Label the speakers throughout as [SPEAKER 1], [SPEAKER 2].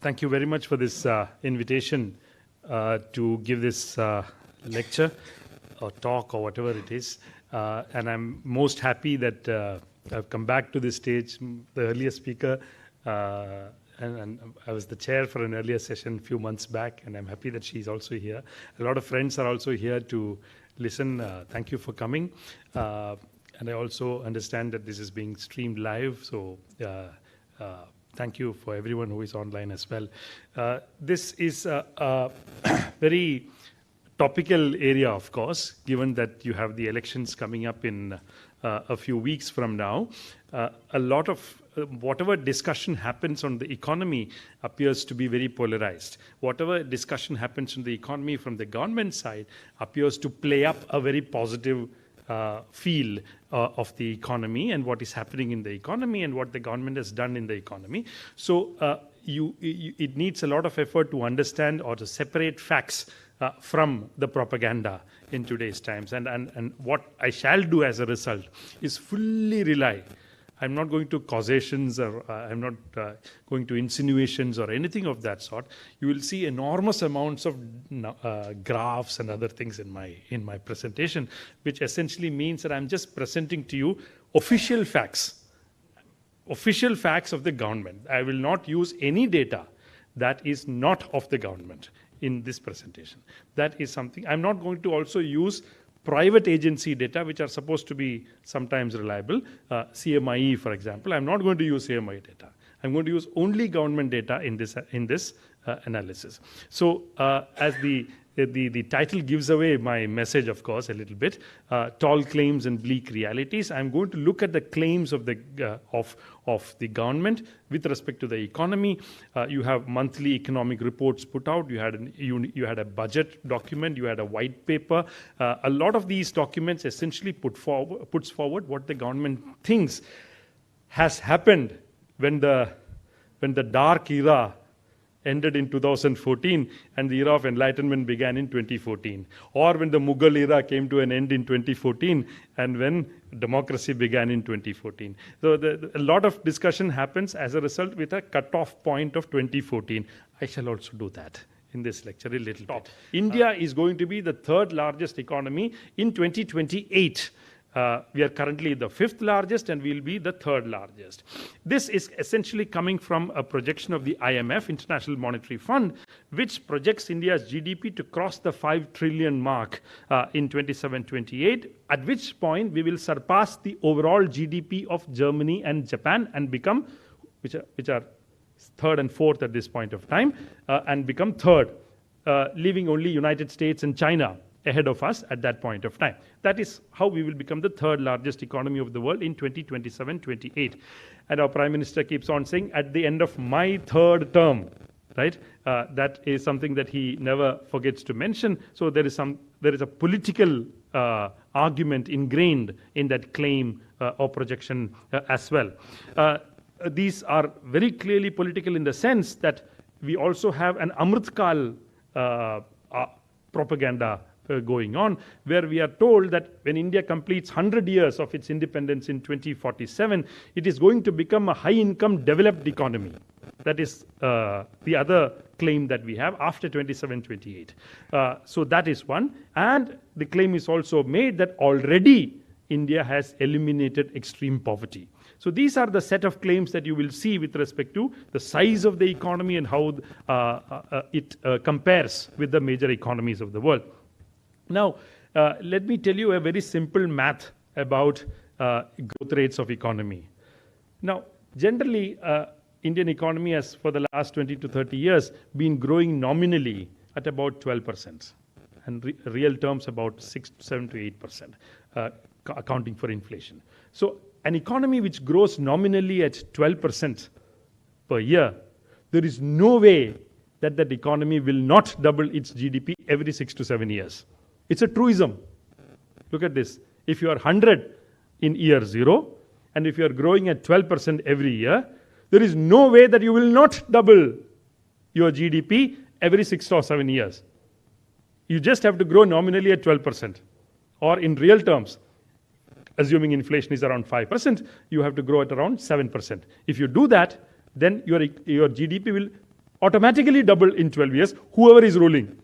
[SPEAKER 1] Thank you very much for this invitation to give this lecture or talk or whatever it is. And I'm most happy that I've come back to this stage. The earlier speaker, and I was the chair for an earlier session a few months back, and I'm happy that she's also here. A lot of friends are also here to listen. Thank you for coming. And I also understand that this is being streamed live, so thank you for everyone who is online as well. This is a very topical area, of course, given that you have the elections coming up in a few weeks from now. A lot of whatever discussion happens on the economy appears to be very polarized. Whatever discussion happens on the economy from the government side appears to play up a very positive feel of the economy and what is happening in the economy and what the government has done in the economy. So it needs a lot of effort to understand or to separate facts from the propaganda in today's times. And what I shall do as a result is fully rely. I'm not going to causations or I'm not going to insinuations or anything of that sort. You will see enormous amounts of graphs and other things in my presentation, which essentially means that I'm just presenting to you official facts of the government. I will not use any data that is not of the government in this presentation. That is something. I'm not going to also use private agency data, which are supposed to be sometimes reliable. CMIE, for example, I'm not going to use CMIE data. I'm going to use only government data in this analysis. So as the title gives away my message, of course, a little bit. Tall claims and bleak realities. I'm going to look at the claims of the government with respect to the economy. You have monthly economic reports put out. You had a budget document. You had a white paper. A lot of these documents essentially puts forward what the government thinks has happened when the dark era ended in 2014 and the era of enlightenment began in 2014, or when the Mughal era came to an end in 2014 and when democracy began in 2014. So a lot of discussion happens as a result with a cutoff point of 2014. I shall also do that in this lecture a little bit. India is going to be the third largest economy in 2028. We are currently the fifth largest and we'll be the third largest. This is essentially coming from a projection of the IMF, International Monetary Fund, which projects India's GDP to cross the 5 trillion mark in 27-28, at which point we will surpass the overall GDP of Germany and Japan and become, which are third and fourth at this point of time, and become third, leaving only United States and China ahead of us at that point of time. That is how we will become the third largest economy of the world in 2027-28. And our Prime Minister keeps on saying, at the end of my third term, right? That is something that he never forgets to mention. So there is a political argument ingrained in that claim or projection as well. These are very clearly political in the sense that we also have an Amritkal propaganda going on, where we are told that when India completes 100 years of its independence in 2047, it is going to become a high-income developed economy. That is the other claim that we have after 27-28. So that is one. And the claim is also made that already India has eliminated extreme poverty. So these are the set of claims that you will see with respect to the size of the economy and how it compares with the major economies of the world. Now, let me tell you a very simple math about growth rates of economy. Now, generally, Indian economy has, for the last 20 to 30 years, been growing nominally at about 12%, and real terms about 7 to 8%, accounting for inflation. So, an economy which grows nominally at 12% per year, there is no way that that economy will not double its GDP every 6 to 7 years. It's a truism. Look at this. If you are 100 in year 0, and if you are growing at 12% every year, there is no way that you will not double your GDP every 6 or 7 years. You just have to grow nominally at 12%. Or in real terms, assuming inflation is around 5%, you have to grow at around 7%. If you do that, then your GDP will automatically double in 12 years, whoever is ruling.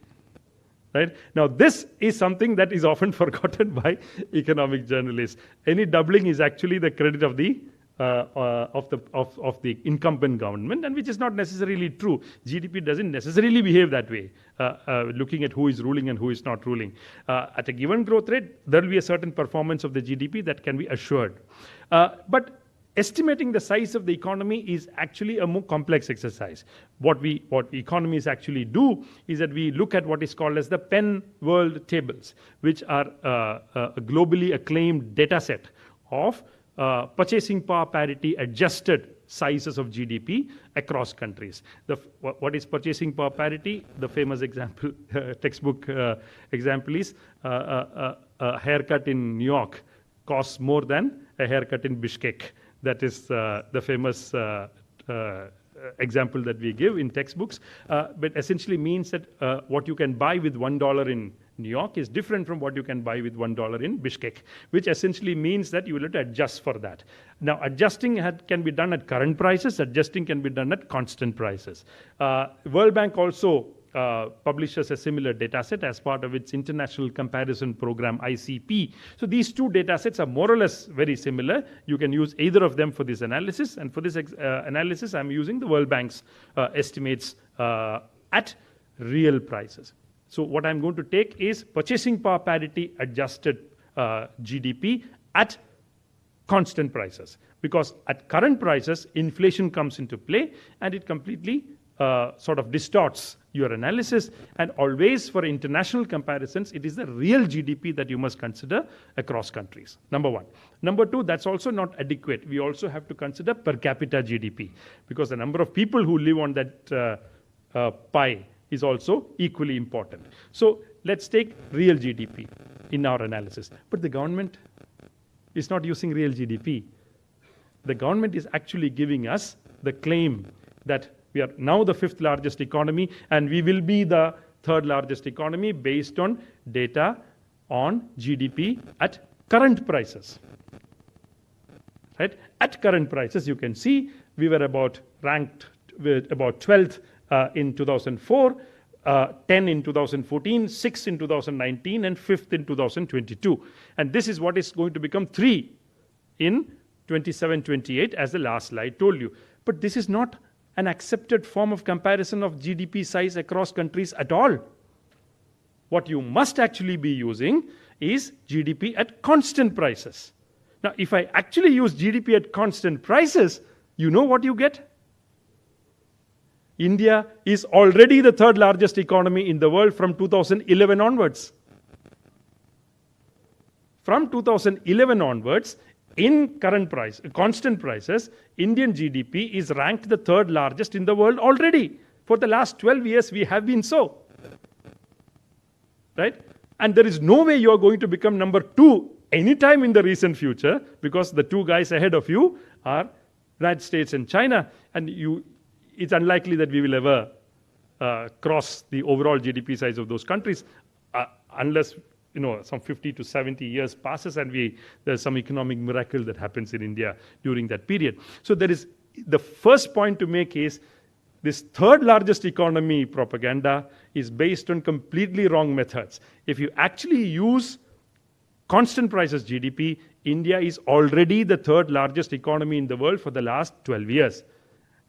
[SPEAKER 1] Right? Now, this is something that is often forgotten by economic journalists. Any doubling is actually the credit of the incumbent government, and which is not necessarily true. GDP doesn't necessarily behave that way, looking at who is ruling and who is not ruling. At a given growth rate, there will be a certain performance of the GDP that can be assured. But estimating the size of the economy is actually a more complex exercise. What economists actually do is that we look at what is called as the Penn World Tables, which are a globally acclaimed data set of purchasing power parity adjusted sizes of GDP across countries. What is purchasing power parity? The famous example, textbook example is a haircut in New York costs more than a haircut in Bishkek. That is the famous example that we give in textbooks, but essentially means that what you can buy with $1 in New York is different from what you can buy with $1 in Bishkek, which essentially means that you will have to adjust for that. Now, adjusting can be done at current prices, adjusting can be done at constant prices. World Bank also publishes a similar data set as part of its International Comparison Program, ICP. So these two data sets are more or less very similar. You can use either of them for this analysis, and for this analysis, I'm using the World Bank's estimates at real prices. So what I'm going to take is purchasing power parity adjusted GDP at constant prices, because at current prices, inflation comes into play and it completely sort of distorts your analysis. And always for international comparisons, it is the real GDP that you must consider across countries. Number one. Number two, that's also not adequate. We also have to consider per capita GDP, because the number of people who live on that pie is also equally important. So let's take real GDP in our analysis. But the government is not using real GDP. The government is actually giving us the claim that we are now the 5th largest economy and we will be the 3rd largest economy based on data on GDP at current prices. Right? At current prices, you can see we were ranked with about 12th in 2004, 10 in 2014, 6 in 2019, and 5th in 2022. And this is what is going to become 3 in 27-28, as the last slide told you. But this is not an accepted form of comparison of GDP size across countries at all. What you must actually be using is GDP at constant prices. Now, if I actually use GDP at constant prices, you know what you get? India is already the 3rd largest economy in the world from 2011 onwards. From 2011 onwards, in constant prices, Indian GDP is ranked the 3rd largest in the world already. For the last 12 years, we have been so. Right? And there is no way you are going to become number 2 anytime in the recent future, because the 2 guys ahead of you are United States and China, and it's unlikely that we will ever cross the overall GDP size of those countries unless some 50 to 70 years passes and there's some economic miracle that happens in India during that period. So there is the first point to make is this 3rd largest economy propaganda is based on completely wrong methods. If you actually use constant prices GDP, India is already the 3rd largest economy in the world for the last 12 years.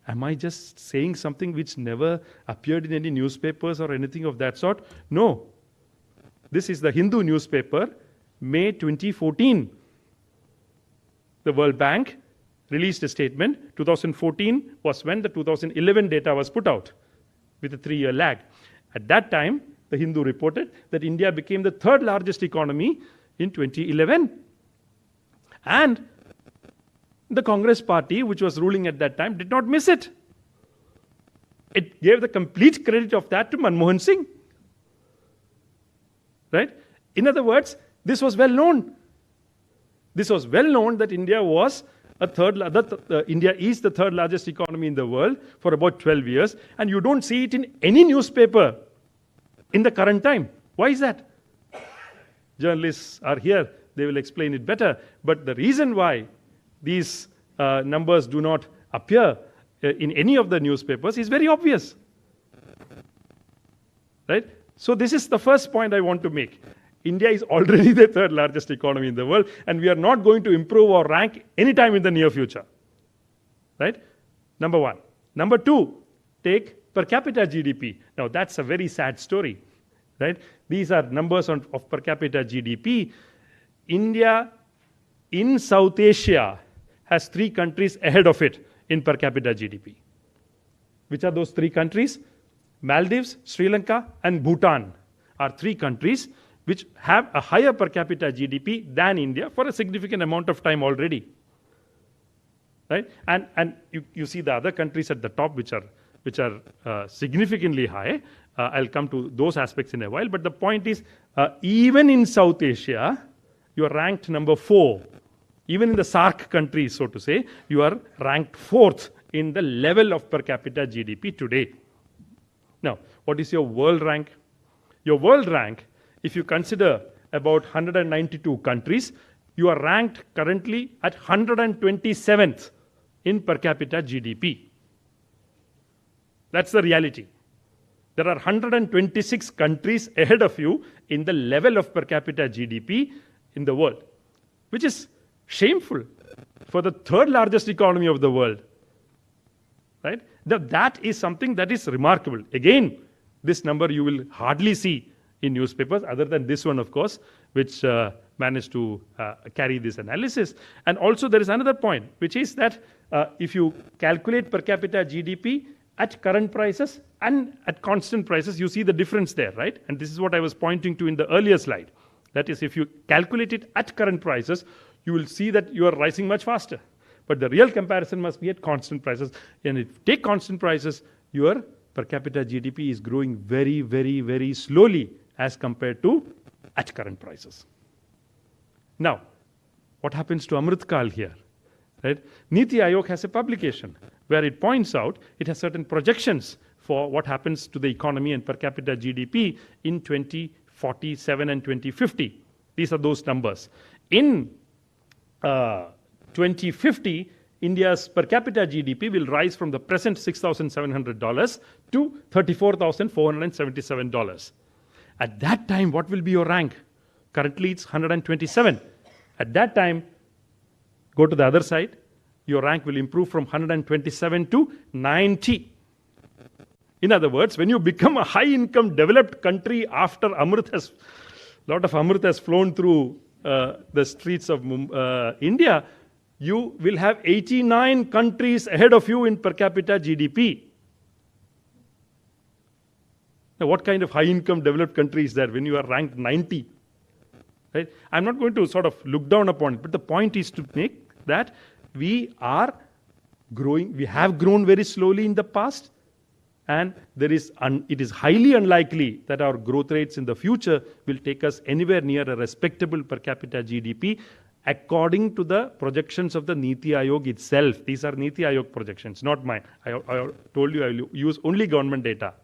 [SPEAKER 1] Am I just saying something which never appeared in any newspapers or anything of that sort? No. This is the Hindu newspaper, May 2014. The World Bank released a statement. 2014 was when the 2011 data was put out with a 3-year lag. At that time, the Hindu reported that India became the 3rd largest economy in 2011. And the Congress party, which was ruling at that time, did not miss it. It gave the complete credit of that to Manmohan Singh. Right? In other words, this was well known. This was well known that India is the 3rd largest economy in the world for about 12 years, and you don't see it in any newspaper in the current time. Why is that? Journalists are here, they will explain it better. But the reason why these numbers do not appear in any of the newspapers is very obvious. right? So this is the first point I want to make. India is already the third largest economy in the world, and we are not going to improve our rank anytime in the near future, right? Number one. Number two, take per capita GDP. Now that's a very sad story, right? These are numbers of per capita GDP. India in South Asia has 3 countries ahead of it in per capita GDP. Which are those 3 countries? Maldives, Sri Lanka, and Bhutan are 3 countries which have a higher per capita GDP than India for a significant amount of time already. Right? And you see the other countries at the top which are significantly high. I'll come to those aspects in a while. But the point is, even in South Asia, you are ranked number 4. Even in the SAARC countries, so to say, you are ranked 4th in the level of per capita GDP today. Now, what is your world rank? Your world rank, if you consider about 192 countries, you are ranked currently at 127th in per capita GDP. That's the reality. There are 126 countries ahead of you in the level of per capita GDP in the world, which is shameful for the third largest economy of the world. Right? That is something that is remarkable. Again, this number you will hardly see in newspapers, other than this one, of course, which managed to carry this analysis. And also there is another point, which is that if you calculate per capita GDP at current prices and at constant prices, you see the difference there, right? And this is what I was pointing to in the earlier slide. That is, if you calculate it at current prices, you will see that you are rising much faster. But the real comparison must be at constant prices. And if you take constant prices, your per capita GDP is growing very, very, very slowly as compared to at current prices. Now, what happens to Amrit Kal here? Right? Niti Aayog has a publication where it points out it has certain projections for what happens to the economy and per capita GDP in 2047 and 2050. These are those numbers. In 2050, India's per capita GDP will rise from the present $6,700 to $34,477. At that time, what will be your rank? Currently, it's 127. At that time, go to the other side, your rank will improve from 127 to 90. In other words, when you become a high-income developed country after a lot of Amrit has flown through the streets of India, you will have 89 countries ahead of you in per capita GDP. Now, what kind of high-income developed country is that when you are ranked 90? Right? I'm not going to sort of look down upon it, but the point is to make that we are growing. We have grown very slowly in the past, and it is highly unlikely that our growth rates in the future will take us anywhere near a respectable per capita GDP according to the projections of the Niti Aayog itself. These are Niti Aayog projections, not mine. I told you I will use only government data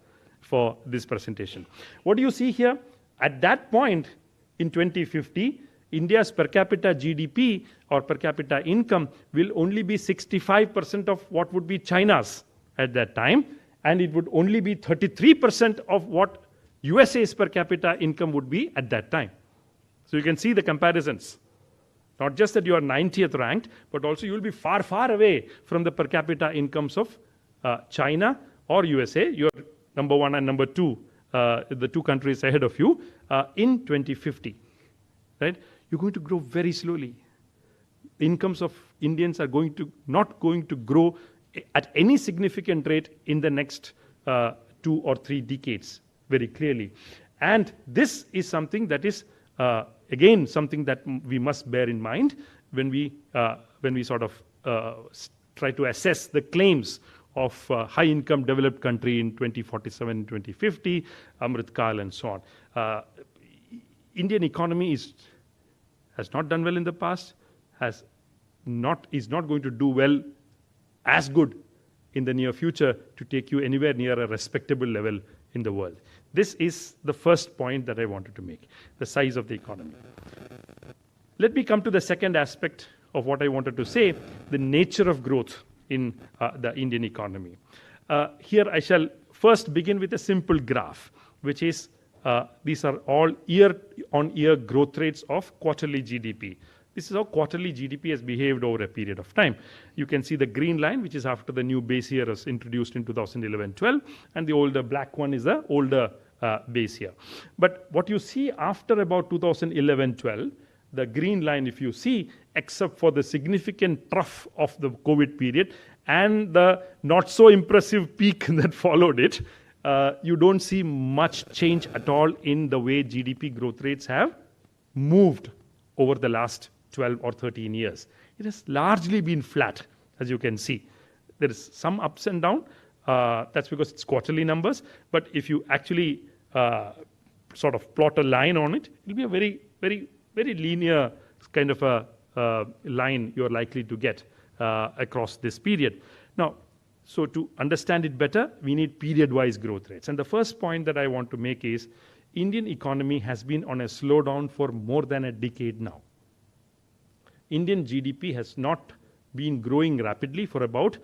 [SPEAKER 1] for this presentation. What do you see here? At that point in 2050, India's per capita GDP or per capita income will only be 65% of what would be China's at that time, and it would only be 33% of what USA's per capita income would be at that time. So you can see the comparisons. Not just that you are 90th ranked, but also you will be far, far away from the per capita incomes of China or USA. You are number 1 and number 2, the 2 countries ahead of you in 2050. Right? You're going to grow very slowly. The incomes of Indians are not going to grow at any significant rate in the next 2 or 3 decades, very clearly. And this is something that is again, something that we must bear in mind when we sort of try to assess the claims of high-income developed country in 2047, 2050, Amrit Kal, and so on. Indian economy has not done well in the past, is not going to do well as good in the near future to take you anywhere near a respectable level in the world. This is the first point that I wanted to make, the size of the economy. Let me come to the second aspect of what I wanted to say, the nature of growth in the Indian economy. Here I shall first begin with a simple graph, which is these are all year-on-year growth rates of quarterly GDP. This is how quarterly GDP has behaved over a period of time. You can see the green line, which is after the new base year was introduced in 2011-12, and the older black one is the older base year. But what you see after about 2011-12, the green line, if you see, except for the significant trough of the COVID period and the not so impressive peak that followed it, you don't see much change at all in the way GDP growth rates have moved over the last 12 or 13 years. It has largely been flat, as you can see. There is some ups and downs. That's because it's quarterly numbers. But if you actually sort of plot a line on it, it'll be a very, very, very linear kind of a line you're likely to get across this period. Now, so to understand it better, we need period-wise growth rates. And the first point that I want to make is Indian economy has been on a slowdown for more than a decade now. Indian GDP has not been growing rapidly for about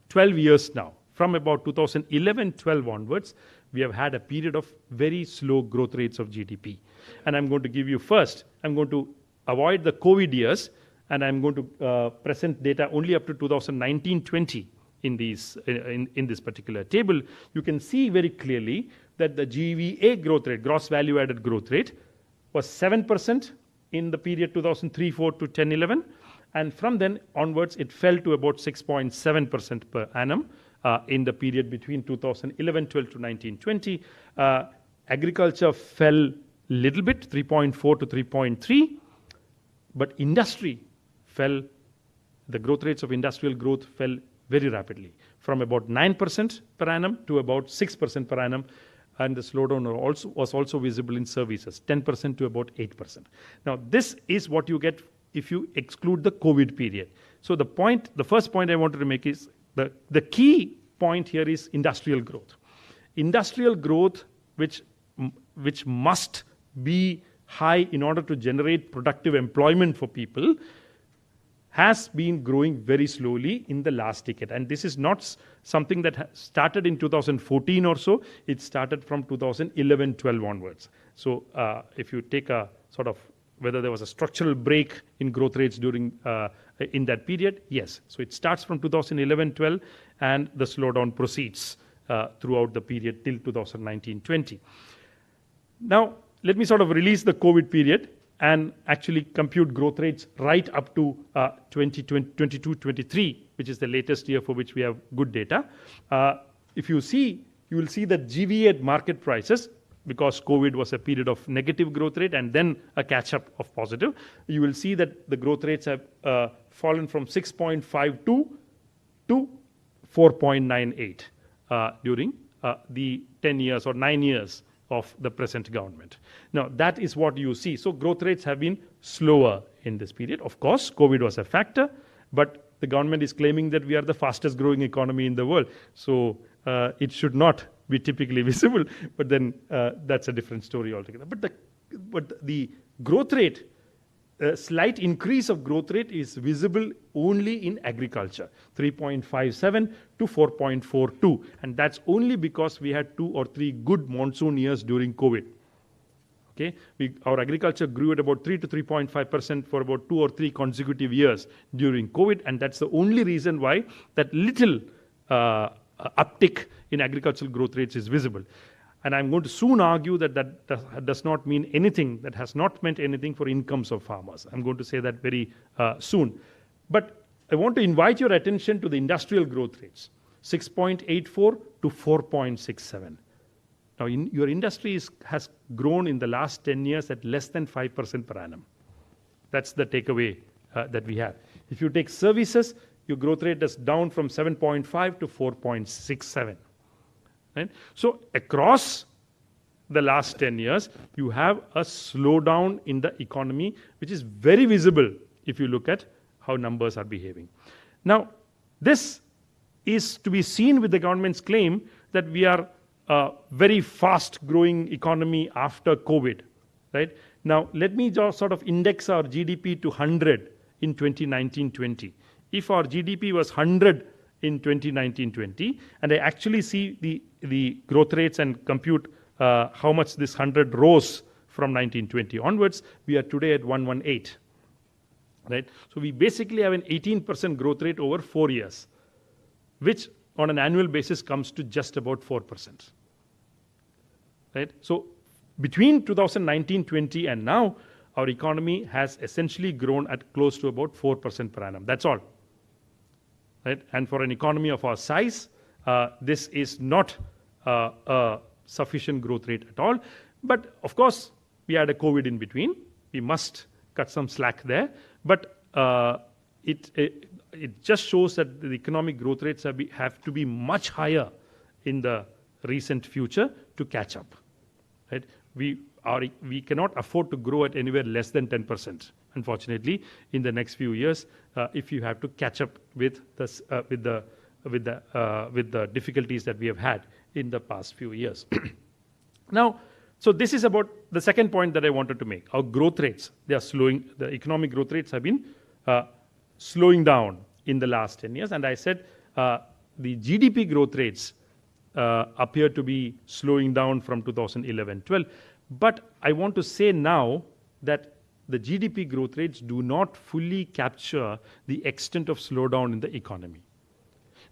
[SPEAKER 1] 12 years now. From about 2011-12 onwards, we have had a period of very slow growth rates of GDP. And I'm going to give you first, I'm going to avoid the COVID years, and I'm going to present data only up to 2019-20 in this particular table. You can see very clearly that the GVA growth rate, gross value added growth rate, was 7% in the period 2003-4 to 10-11, and from then onwards it fell to about 6.7% per annum in the period between 2011-12 to 19-20. Agriculture fell little bit, 3.4 to 3.3, but industry fell. The growth rates of industrial growth fell very rapidly, from about 9% per annum to about 6% per annum. And the slowdown was also visible in services, 10% to about 8%. Now, this is what you get if you exclude the COVID period. So the first point I wanted to make is the key point here is industrial growth. Industrial growth, which must be high in order to generate productive employment for people, has been growing very slowly in the last decade. And this is not something that started in 2014 or so. It started from 2011-12 onwards. So if you take a sort of whether there was a structural break in growth rates during in that period, yes. So it starts from 2011-12 and the slowdown proceeds throughout the period till 2019-20. Now, let me sort of release the COVID period and actually compute growth rates right up to 2022-23, which is the latest year for which we have good data. If you see, you will see that GVA market prices, because COVID was a period of negative growth rate and then a catch-up of positive, you will see that the growth rates have fallen from 6.52 to 4.98 during the 10 years or 9 years of the present government. Now, that is what you see. So growth rates have been slower in this period. Of course, COVID was a factor, but the government is claiming that we are the fastest growing economy in the world. So it should not be typically visible, but then that's a different story altogether. But the growth rate, a slight increase of growth rate is visible only in agriculture, 3.57 to 4.42. And that's only because we had 2 or 3 good monsoon years during COVID. Okay, our agriculture grew at about 3 to 3.5% for about 2 or 3 consecutive years during COVID. And that's the only reason why that little uptick in agricultural growth rates is visible. And I'm going to soon argue that that does not mean anything, that has not meant anything for incomes of farmers. I'm going to say that very soon. But I want to invite your attention to the industrial growth rates, 6.84 to 4.67. Now, your industry has grown in the last 10 years at less than 5% per annum. That's the takeaway that we have. If you take services, your growth rate is down from 7.5 to 4.67. Right? So across the last 10 years, you have a slowdown in the economy, which is very visible if you look at how numbers are behaving. Now, this is to be seen with the government's claim that we are a very fast growing economy after COVID. Right? Now, let me just sort of index our GDP to 100 in 2019-20. If our GDP was 100 in 2019-20, and I actually see the growth rates and compute how much this 100 rose from 1920 onwards. We are today at 118. Right? So we basically have an 18% growth rate over 4 years, which on an annual basis comes to just about 4%. Right? So between 2019-20 and now, our economy has essentially grown at close to about 4% per annum. That's all. Right? And for an economy of our size, this is not a sufficient growth rate at all. But of course, we had a COVID in between. We must cut some slack there. But it just shows that the economic growth rates have to be much higher in the recent future to catch up. Right? We cannot afford to grow at anywhere less than 10%, unfortunately, in the next few years, if you have to catch up with the difficulties that we have had in the past few years. Now, so this is about the second point that I wanted to make. Our growth rates, they are slowing. The economic growth rates have been slowing down in the last 10 years. And I said the GDP growth rates appear to be slowing down from 2011-12. But I want to say now that the GDP growth rates do not fully capture the extent of slowdown in the economy.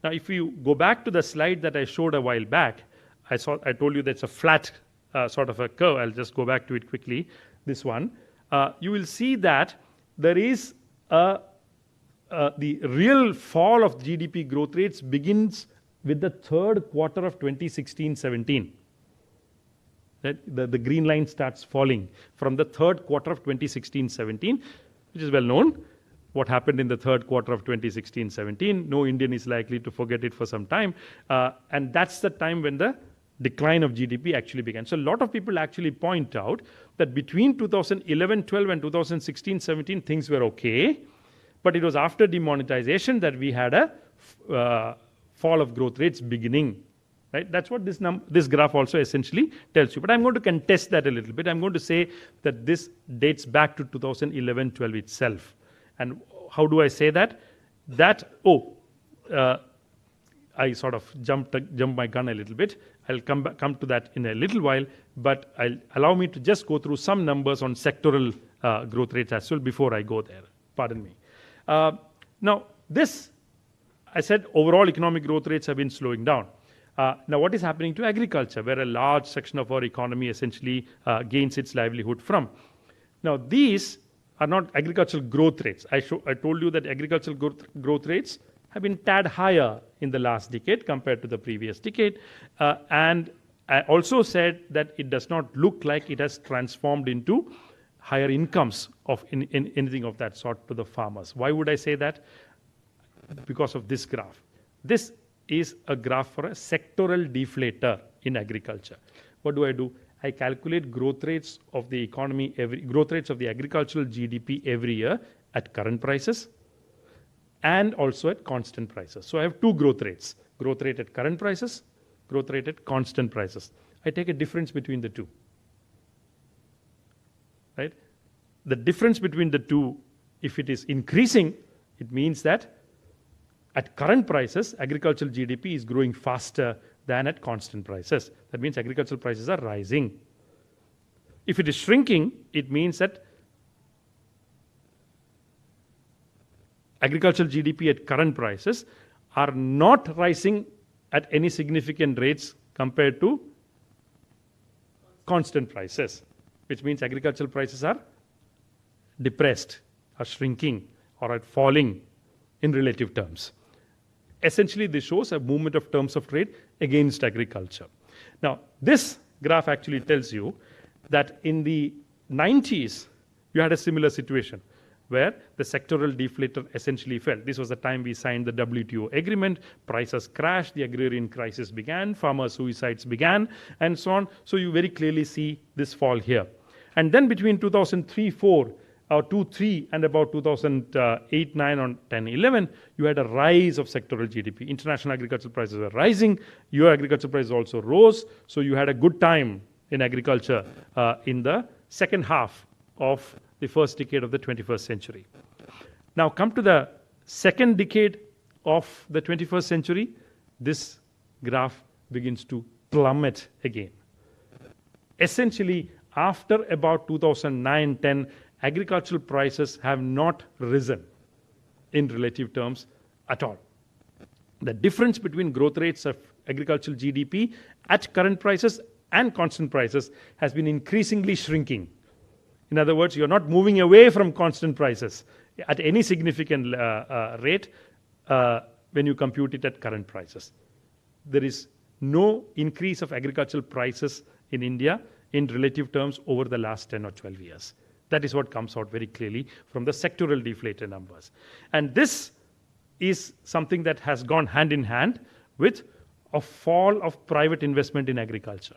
[SPEAKER 1] Now, if you go back to the slide that I showed a while back, I told you that's a flat sort of a curve. I'll just go back to it quickly. This one, you will see that there is the real fall of GDP growth rates begins with the third quarter of 2016-17. The green line starts falling from the third quarter of 2016-17, which is well known. What happened in the third quarter of 2016-17, no Indian is likely to forget it for some time. And that's the time when the decline of GDP actually began. So a lot of people actually point out that between 2011-12 and 2016-17, things were okay. But it was after demonetization that we had a fall of growth rates beginning. Right? That's what this graph also essentially tells you. But I'm going to contest that a little bit. I'm going to say that this dates back to 2011-12 itself. And how do I say that? I sort of jumped my gun a little bit. I'll come to that in a little while. But allow me to just go through some numbers on sectoral growth rates as well before I go there. Pardon me. Now, this, I said overall economic growth rates have been slowing down. Now, what is happening to agriculture, where a large section of our economy essentially gains its livelihood from? Now, these are not agricultural growth rates. I told you that agricultural growth rates have been tad higher in the last decade compared to the previous decade. And I also said that it does not look like it has transformed into higher incomes in anything of that sort to the farmers. Why would I say that? Because of this graph. This is a graph for a sectoral deflator in agriculture. What do? I calculate growth rates of the economy, growth rates of the agricultural GDP every year at current prices and also at constant prices. So I have two growth rates at current prices, growth rate at constant prices. I take a difference between the two. Right? The difference between the two, if it is increasing, it means that at current prices, agricultural GDP is growing faster than at constant prices. That means agricultural prices are rising. If it is shrinking, it means that agricultural GDP at current prices are not rising at any significant rates compared to constant prices, which means agricultural prices are depressed, are shrinking, or are falling in relative terms. Essentially, this shows a movement of terms of trade against agriculture. Now, this graph actually tells you that in the 90s, you had a similar situation where the sectoral deflator essentially fell. This was the time we signed the WTO agreement, prices crashed, the agrarian crisis began, farmer suicides began, and so on. So you very clearly see this fall here. And then between 2003-4, or 2-3 and about 2008-9 on 10-11, you had a rise of sectoral GDP. International agricultural prices were rising. Your agricultural prices also rose. So you had a good time in agriculture in the second half of the first decade of the 21st century. Now come to the second decade of the 21st century. This graph begins to plummet again. Essentially, after about 2009-10, agricultural prices have not risen in relative terms at all. The difference between growth rates of agricultural GDP at current prices and constant prices has been increasingly shrinking. In other words, you're not moving away from constant prices at any significant rate when you compute it at current prices. There is no increase of agricultural prices in India in relative terms over the last 10 or 12 years. That is what comes out very clearly from the sectoral deflator numbers. And this is something that has gone hand in hand with a fall of private investment in agriculture.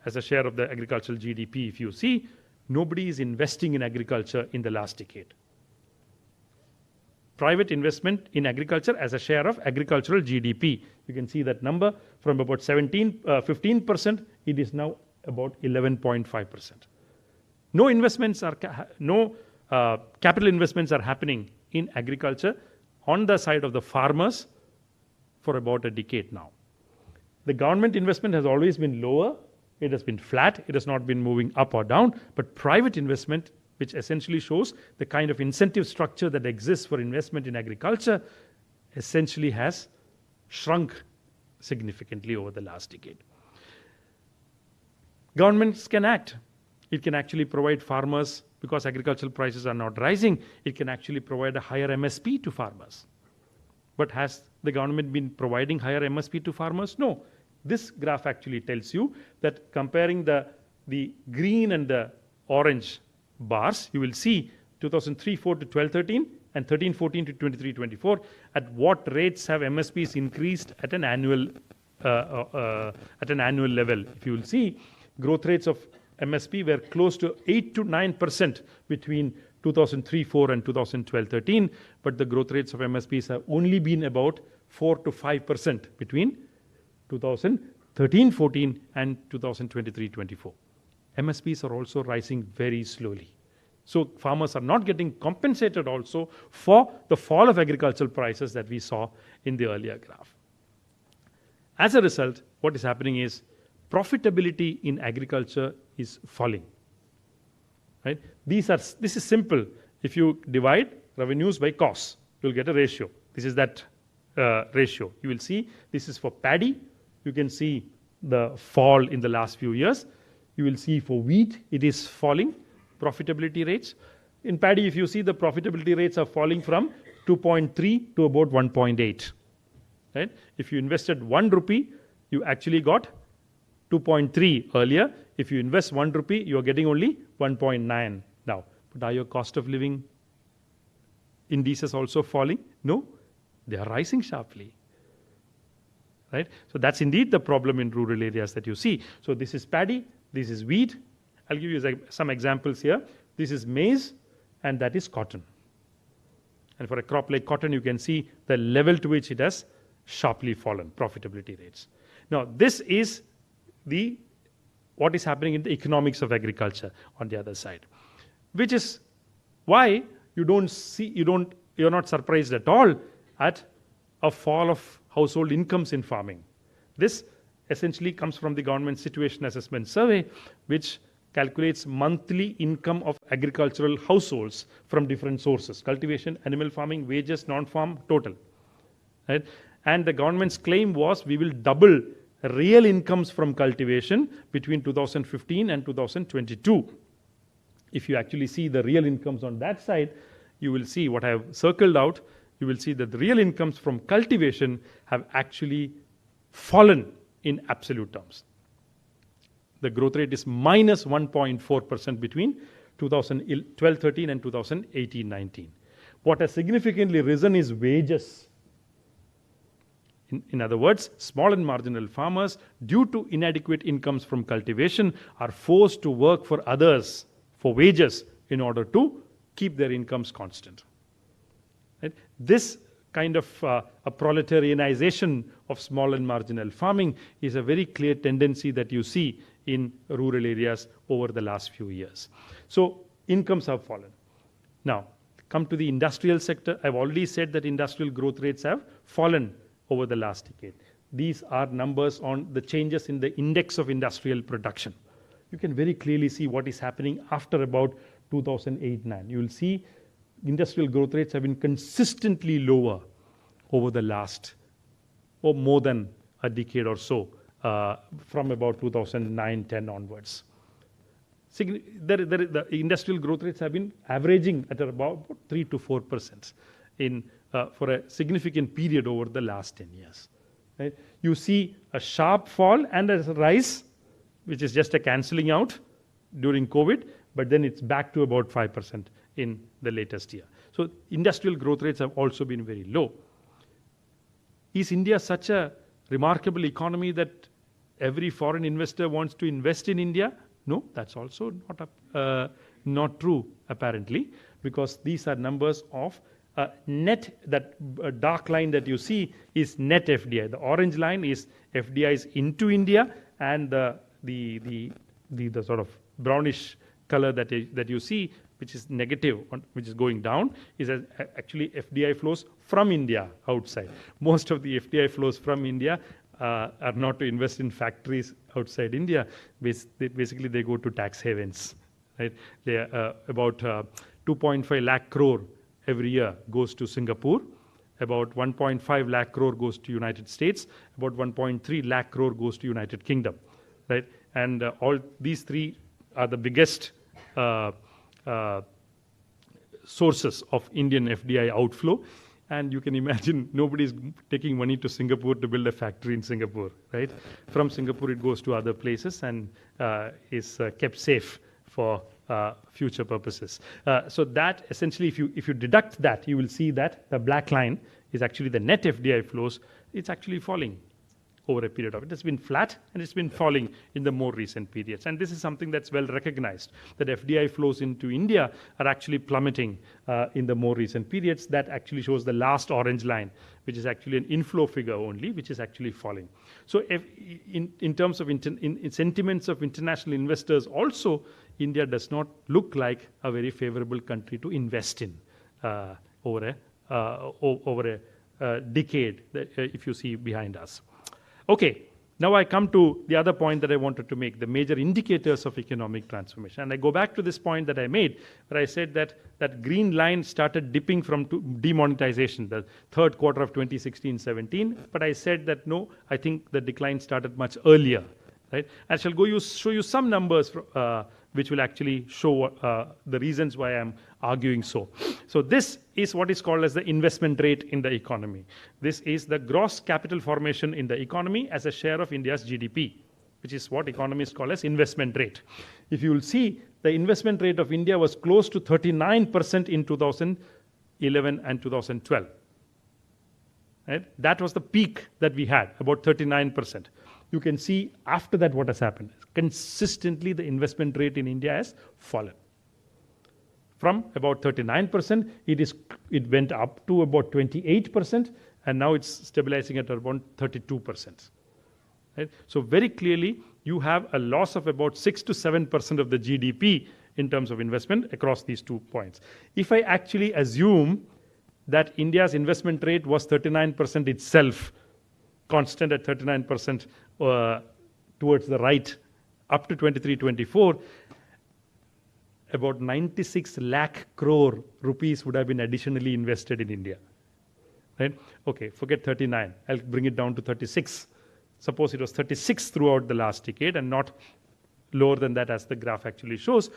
[SPEAKER 1] As a share of the agricultural GDP, if you see, nobody is investing in agriculture in the last decade. Private investment in agriculture as a share of agricultural GDP. You can see that number from about 15%, it is now about 11.5%. No investments are, capital investments are happening in agriculture on the side of the farmers for about a decade now. The government investment has always been lower. It has been flat. It has not been moving up or down. But private investment, which essentially shows the kind of incentive structure that exists for investment in agriculture, essentially has shrunk significantly over the last decade. Governments can act. It can actually provide farmers, because agricultural prices are not rising, it can actually provide a higher MSP to farmers. But has the government been providing higher MSP to farmers? No. This graph actually tells you that comparing the green and the orange bars, you will see 2003-4 to 12-13 and 13-14 to 23-24, at what rates have MSPs increased at an annual level. If you will see, growth rates of MSP were close to 8 to 9% between 2003-4 and 2012-13, but the growth rates of MSPs have only been about 4 to 5% between 2013-14 and 2023-24. MSPs are also rising very slowly. So farmers are not getting compensated also for the fall of agricultural prices that we saw in the earlier graph. As a result, what is happening is profitability in agriculture is falling. Right? This is simple. If you divide revenues by costs, you'll get a ratio. This is that ratio. You will see this is for paddy. You can see the fall in the last few years. You will see for wheat, it is falling profitability rates. In paddy, if you see, the profitability rates are falling from 2.3 to about 1.8. Right? If you invested 1 rupee, you actually got 2.3 earlier. If you invest 1 rupee, you are getting only 1.9 now. But are your cost of living indices also falling? No, they are rising sharply. Right? So that's indeed the problem in rural areas that you see. So this is paddy, this is wheat. I'll give you some examples here. This is maize, and that is cotton. And for a crop like cotton, you can see the level to which it has sharply fallen, profitability rates. Now, this is what is happening in the economics of agriculture on the other side, which is why you're not surprised at all at a fall of household incomes in farming. This essentially comes from the government situation assessment survey, which calculates monthly income of agricultural households from different sources: cultivation, animal farming, wages, non-farm, total. Right? And the government's claim was we will double real incomes from cultivation between 2015 and 2022. If you actually see the real incomes on that side, you will see what I have circled out. You will see that the real incomes from cultivation have actually fallen in absolute terms. The growth rate is minus 1.4% between 2012-13 and 2018-19. What has significantly risen is wages. In other words, small and marginal farmers, due to inadequate incomes from cultivation, are forced to work for others for wages in order to keep their incomes constant. Right? This kind of a proletarianization of small and marginal farming is a very clear tendency that you see in rural areas over the last few years. So incomes have fallen. Now, come to the industrial sector. I've already said that industrial growth rates have fallen over the last decade. These are numbers on the changes in the index of industrial production. you can very clearly see what is happening after about 2008-9. You will see industrial growth rates have been consistently lower over the last, or more than a decade or so, from about 2009-10 onwards. The industrial growth rates have been averaging at about 3 to 4% for a significant period over the last 10 years. Right? You see a sharp fall and a rise, which is just a cancelling out during COVID, but then it's back to about 5% in the latest year. So industrial growth rates have also been very low. Is India such a remarkable economy that every foreign investor wants to invest in India? No, that's also not true, apparently, because these are numbers of net. That dark line that you see is net FDI. The orange line is FDIs into India, and the sort of brownish color that you see, which is negative, which is going down, is actually FDI flows from India outside. Most of the FDI flows from India are not to invest in factories outside India. Basically, they go to tax havens. Right? They are about 2.5 lakh crore every year goes to Singapore. About 1.5 lakh crore goes to United States. About 1.3 lakh crore goes to United Kingdom. Right? And all these three are the biggest sources of Indian FDI outflow. And you can imagine nobody is taking money to Singapore to build a factory in Singapore, right? From Singapore, it goes to other places and is kept safe for future purposes. So that essentially, if you deduct that, you will see that the black line is actually the net FDI flows. It's actually falling over a period of it. It's been flat and it's been falling in the more recent periods. And this is something that's well recognized, that FDI flows into India are actually plummeting in the more recent periods. That actually shows the last orange line, which is actually an inflow figure only, which is actually falling. So in terms of in sentiments of international investors also, India does not look like a very favorable country to invest in over a decade, if you see behind us. Okay, now I come to the other point that I wanted to make, the major indicators of economic transformation. And I go back to this point that I made, where I said that that green line started dipping from demonetization, the third quarter of 2016-17. But I said that no, I think the decline started much earlier. Right? I shall show you some numbers which will actually show the reasons why I'm arguing so. So this is what is called as the investment rate in the economy. This is the gross capital formation in the economy as a share of India's GDP, which is what economists call as investment rate. If you will see, the investment rate of India was close to 39% in 2011 and 2012. Right? That was the peak that we had, about 39%. You can see after that what has happened. Consistently, the investment rate in India has fallen. From about 39%, it went up to about 28%, and now it's stabilizing at around 32%. Right? So very clearly, you have a loss of about 6 to 7% of the GDP in terms of investment across these 2 points. If I actually assume that India's investment rate was 39% itself, constant at 39% towards the right, up to 23-24, about 96 lakh crore rupees would have been additionally invested in India. Right? Okay, forget 39. I'll bring it down to 36. Suppose it was 36 throughout the last decade and not lower than that as the graph actually shows.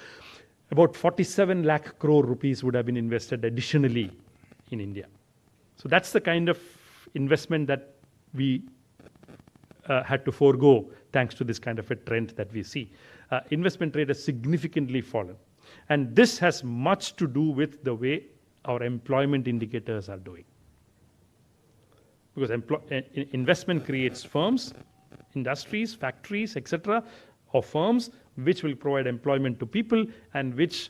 [SPEAKER 1] About 47 lakh crore rupees would have been invested additionally in India. So that's the kind of investment that we had to forego thanks to this kind of a trend that we see. Investment rate has significantly fallen. And this has much to do with the way our employment indicators are doing. Because investment creates firms, industries, factories, etc., or firms which will provide employment to people and which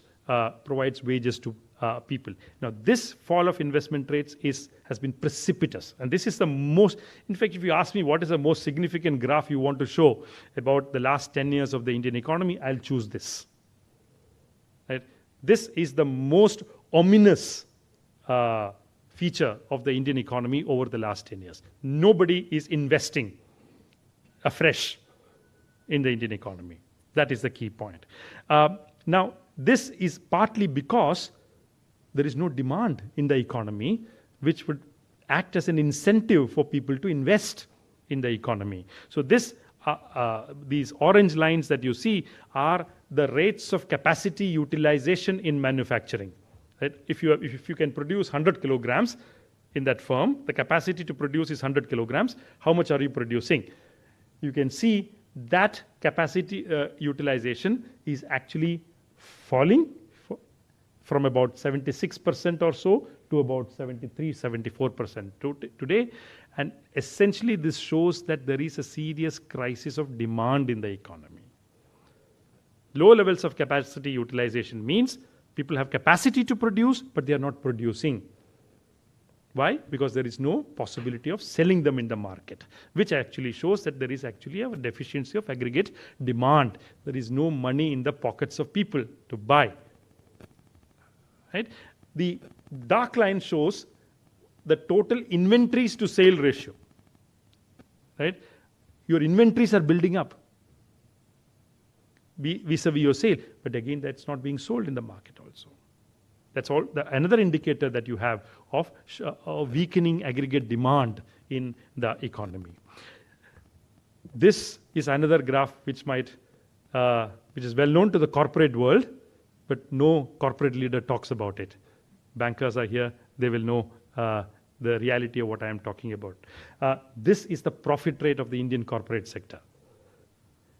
[SPEAKER 1] provides wages to people. Now, this fall of investment rates has been precipitous. And this is the most, in fact, if you ask me what is the most significant graph you want to show about the last 10 years of the Indian economy, I'll choose this. Right? This is the most ominous feature of the Indian economy over the last 10 years. Nobody is investing afresh in the Indian economy. That is the key point. Now, this is partly because there is no demand in the economy, which would act as an incentive for people to invest in the economy. So these orange lines that you see are the rates of capacity utilization in manufacturing. Right? If you can produce 100 kilograms in that firm, the capacity to produce is 100 kilograms. How much are you producing? You can see that capacity utilization is actually falling from about 76% or so to about 73, 74% today. And essentially this shows that there is a serious crisis of demand in the economy. Low levels of capacity utilization means people have capacity to produce, but they are not producing. Why? Because there is no possibility of selling them in the market, which actually shows that there is actually a deficiency of aggregate demand. There is no money in the pockets of people to buy. Right? The dark line shows the total inventories to sale ratio. Right? Your inventories are building up vis-a-vis your sale, but again, that's not being sold in the market also. That's all. Another indicator that you have of weakening aggregate demand in the economy. This is another graph which is well known to the corporate world, but no corporate leader talks about it. Bankers are here; they will know the reality of what I am talking about. This is the profit rate of the Indian corporate sector.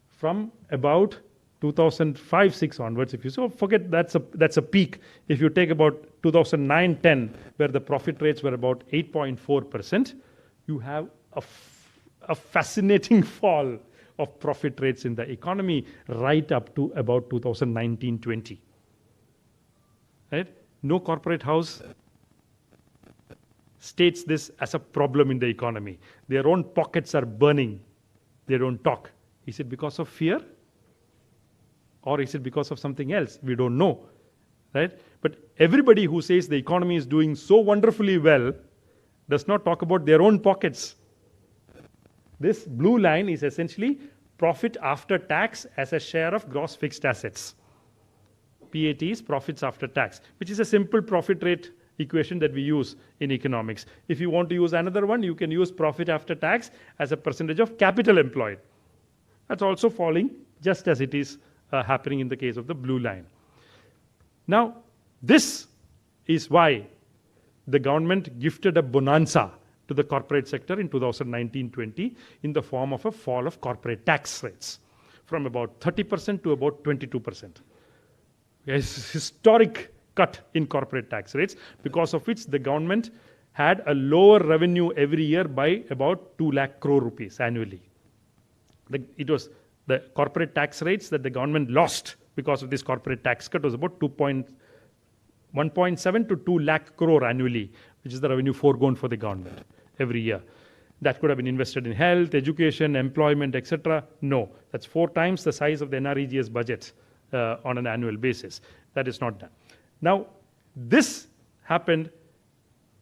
[SPEAKER 1] From about 2005-6 onwards, if you so forget that's a peak. If you take about 2009-10, where the profit rates were about 8.4%, you have a fascinating fall of profit rates in the economy right up to about 2019-20. Right? No corporate house states this as a problem in the economy. Their own pockets are burning. They don't talk. Is it because of fear? Or is it because of something else? We don't know. Right? But everybody who says the economy is doing so wonderfully well does not talk about their own pockets. This blue line is essentially profit after tax as a share of gross fixed assets. PAT is profits after tax, which is a simple profit rate equation that we use in economics. If you want to use another one, you can use profit after tax as a percentage of capital employed. That's also falling just as it is happening in the case of the blue line. Now, this is why the government gifted a bonanza to the corporate sector in 2019-20 in the form of a fall of corporate tax rates from about 30% to about 22%. It's a historic cut in corporate tax rates, because of which the government had a lower revenue every year by about 2 lakh crore rupees annually. It was the corporate tax rates that the government lost because of this corporate tax cut was about 1.7 to 2 lakh crore annually, which is the revenue foregone for the government every year. That could have been invested in health, education, employment, etc. No, that's 4 times the size of the NREGS budget on an annual basis. That is not done. Now, this happened,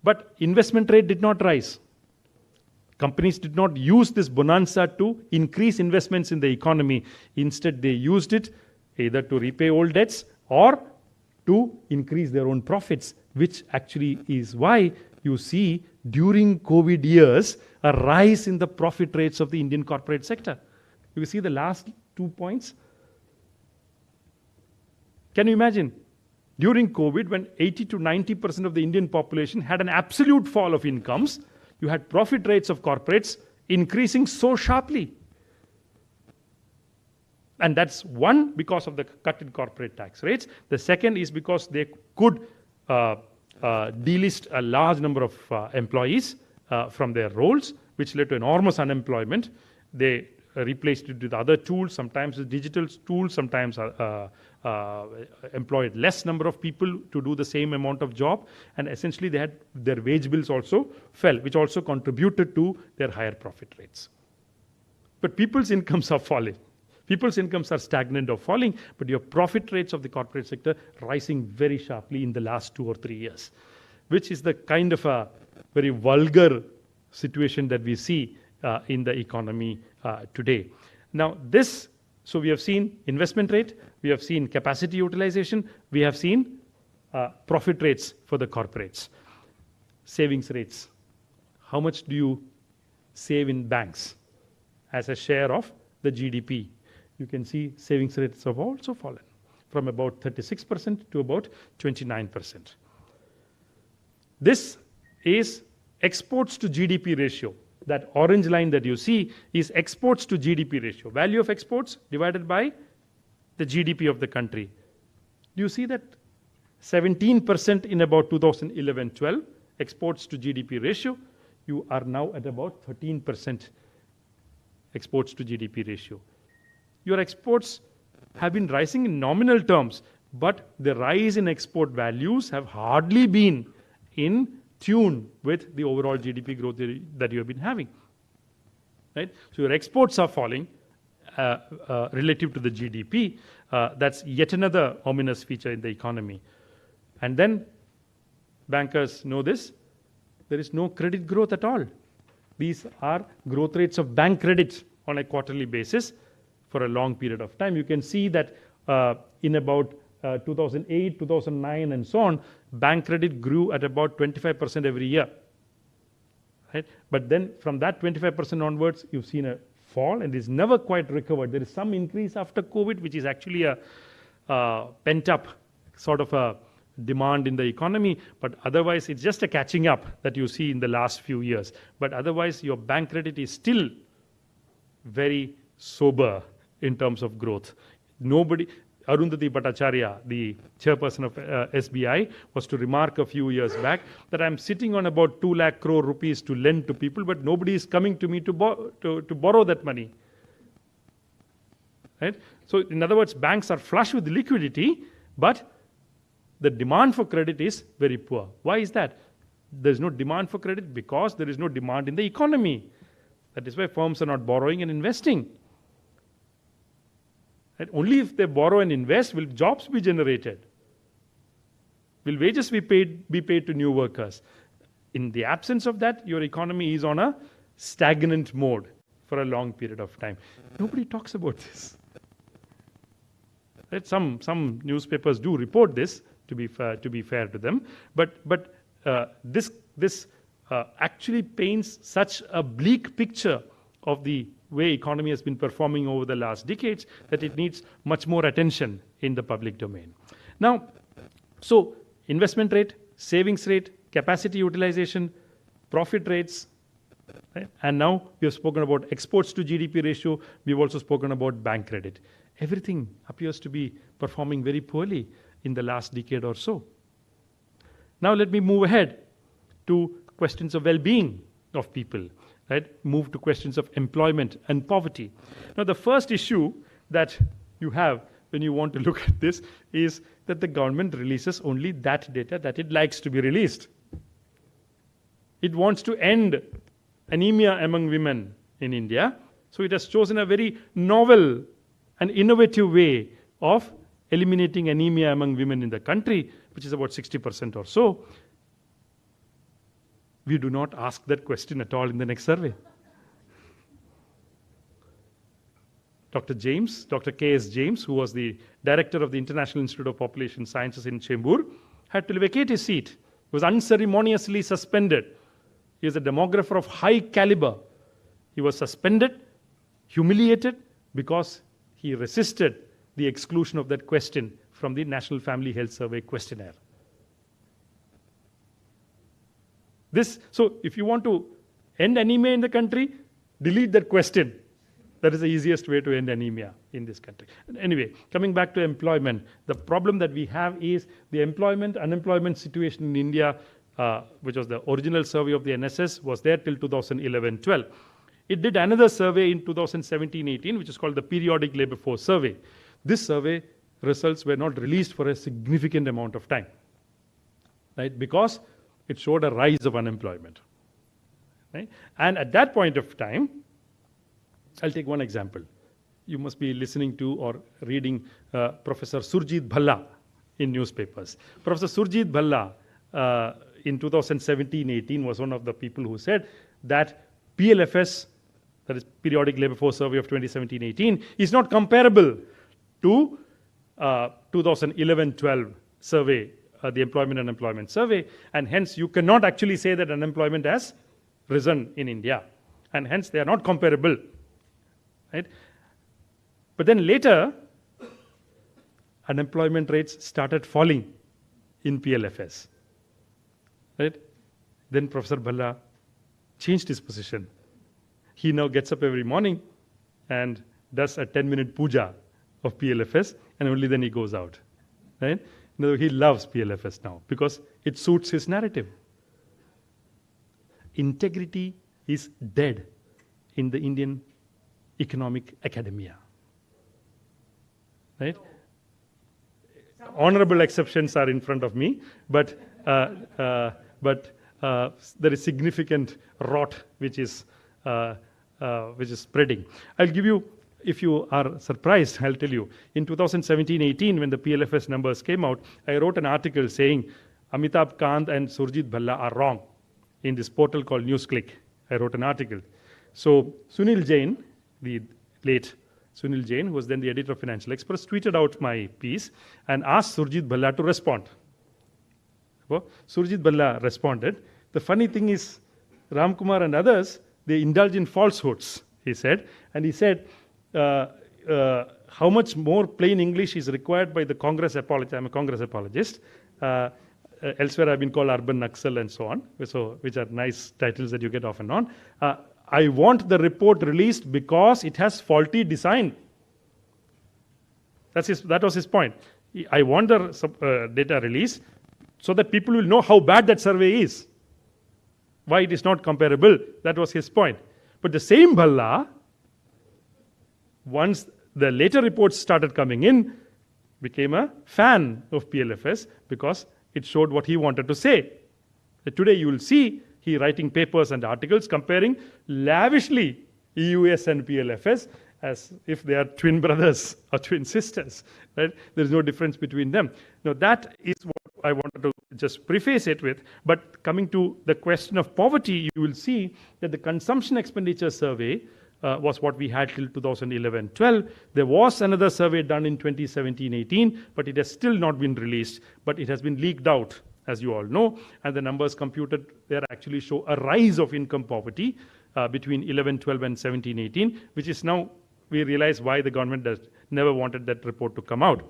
[SPEAKER 1] but investment rate did not rise. Companies did not use this bonanza to increase investments in the economy. Instead, they used it either to repay old debts or to increase their own profits, which actually is why you see during COVID years a rise in the profit rates of the Indian corporate sector. You see the last 2 points? Can you imagine? During COVID, when 80 to 90% of the Indian population had an absolute fall of incomes, you had profit rates of corporates increasing so sharply. And that's one, because of the cut in corporate tax rates. The second is because they could delist a large number of employees from their roles, which led to enormous unemployment. They replaced it with other tools, sometimes with digital tools, sometimes employed less number of people to do the same amount of job, and essentially they had their wage bills also fell, which also contributed to their higher profit rates. But people's incomes are falling. People's incomes are stagnant or falling, but your profit rates of the corporate sector rising very sharply in the last 2 or 3 years, which is the kind of a very vulgar situation that we see in the economy today. Now, this So we have seen investment rate, we have seen capacity utilization, we have seen profit rates for the corporates, savings rates. How much do you save in banks as a share of the GDP? You can see savings rates have also fallen from about 36% to about 29%. This is exports to GDP ratio. That orange line that you see is exports to GDP ratio. Value of exports divided by the GDP of the country. Do you see that 17% in about 2011-12 exports to GDP ratio? You are now at about 13% exports to GDP ratio. Your exports have been rising in nominal terms, but the rise in export values have hardly been in tune with the overall GDP growth that you have been having. Right? So your exports are falling relative to the GDP. That's yet another ominous feature in the economy. And then bankers know this. There is no credit growth at all. These are growth rates of bank credit on a quarterly basis for a long period of time. You can see that in about 2008, 2009, and so on, bank credit grew at about 25% every year. Right? But then from that 25% onwards, you've seen a fall and it's never quite recovered. There is some increase after COVID, which is actually a pent-up sort of a demand in the economy, but otherwise it's just a catching up that you see in the last few years. But otherwise, your bank credit is still very sober in terms of growth. Arundhati Bhattacharya, the chairperson of SBI, was to remark a few years back that I'm sitting on about 2 lakh crore rupees to lend to people, but nobody is coming to me to borrow that money. Right? So in other words, banks are flush with liquidity, but the demand for credit is very poor. Why is that? There's no demand for credit because there is no demand in the economy. That is why firms are not borrowing and investing. Right? Only if they borrow and invest will jobs be generated. Will wages be paid to new workers. In the absence of that, your economy is on a stagnant mode for a long period of time. Nobody talks about this. Right? Some newspapers do report this, to be fair to them, but this actually paints such a bleak picture of the way economy has been performing over the last decades that it needs much more attention in the public domain. Now, so investment rate, savings rate, capacity utilization, profit rates, right? And now we have spoken about exports to GDP ratio. We've also spoken about bank credit. Everything appears to be performing very poorly in the last decade or so. Now let me move ahead to questions of well-being of people. Right? Move to questions of employment and poverty. Now, the first issue that you have when you want to look at this is that the government releases only that data that it likes to be released. It wants to end anemia among women in India, so it has chosen a very novel and innovative way of eliminating anemia among women in the country, which is about 60% or so. We do not ask that question at all in the next survey. Dr. K.S. James, who was the director of the International Institute of Population Sciences in Chembur, had to vacate his seat. He was unceremoniously suspended. He is a demographer of high caliber. He was suspended, humiliated, because he resisted the exclusion of that question from the National Family Health Survey questionnaire. So if you want to end anemia in the country, delete that question. That is the easiest way to end anemia in this country. Anyway, coming back to employment, the problem that we have is the unemployment situation in India, which was the original survey of the NSS, was there till 2011-12. It did another survey in 2017-18, which is called the Periodic Labour Force Survey. This survey results were not released for a significant amount of time, right? Because it showed a rise of unemployment. Right? And at that point of time, I'll take one example. You must be listening to or reading Professor Surjit Bhalla in newspapers. Professor Surjit Bhalla in 2017-18 was one of the people who said that PLFS that is Periodic Labour Force Survey of 2017-18, is not comparable to 2011-12 survey, the Employment and Unemployment Survey, and hence you cannot actually say that unemployment has risen in India, and hence they are not comparable, right? But then later, unemployment rates started falling in PLFS, right? Then Professor Bhalla changed his position. He now gets up every morning and does a 10-minute puja of PLFS, and only then he goes out, right? No, he loves PLFS now because it suits his narrative. Integrity is dead in the Indian economic academia, right? Honorable exceptions are in front of me, but there is significant rot which is spreading. I'll give you, if you are surprised, I'll tell you. In 2017-18, when the PLFS numbers came out, I wrote an article saying Amitabh Kant and Surjit Bhalla are wrong in this portal called NewsClick. I wrote an article. So Sunil Jain, the late Sunil Jain, who was then the editor of Financial Express, tweeted out my piece and asked Surjit Bhalla to respond. Well, Surjit Bhalla responded. The funny thing is, Ramakumar and others, they indulge in falsehoods, he said. And he said, how much more plain English is required by the Congress apologist. I'm a Congress apologist. Elsewhere I've been called urban Naxal and so on, which are nice titles that you get off and on. I want the report released because it has faulty design. That was his point. I want the data release so that people will know how bad that survey is, why it is not comparable. That was his point. But the same Bhalla, once the later reports started coming in, became a fan of PLFS because it showed what he wanted to say. Today you will see he writing papers and articles comparing lavishly EUS and PLFS as if they are twin brothers or twin sisters, right? There is no difference between them. Now that is what I wanted to just preface it with. But coming to the question of poverty, you will see that the consumption expenditure survey was what we had till 2011-12. There was another survey done in 2017-18, but it has still not been released, but it has been leaked out, as you all know, and the numbers computed there actually show a rise of income poverty between 11-12 and 17-18, which is now, we realize why the government never wanted that report to come out.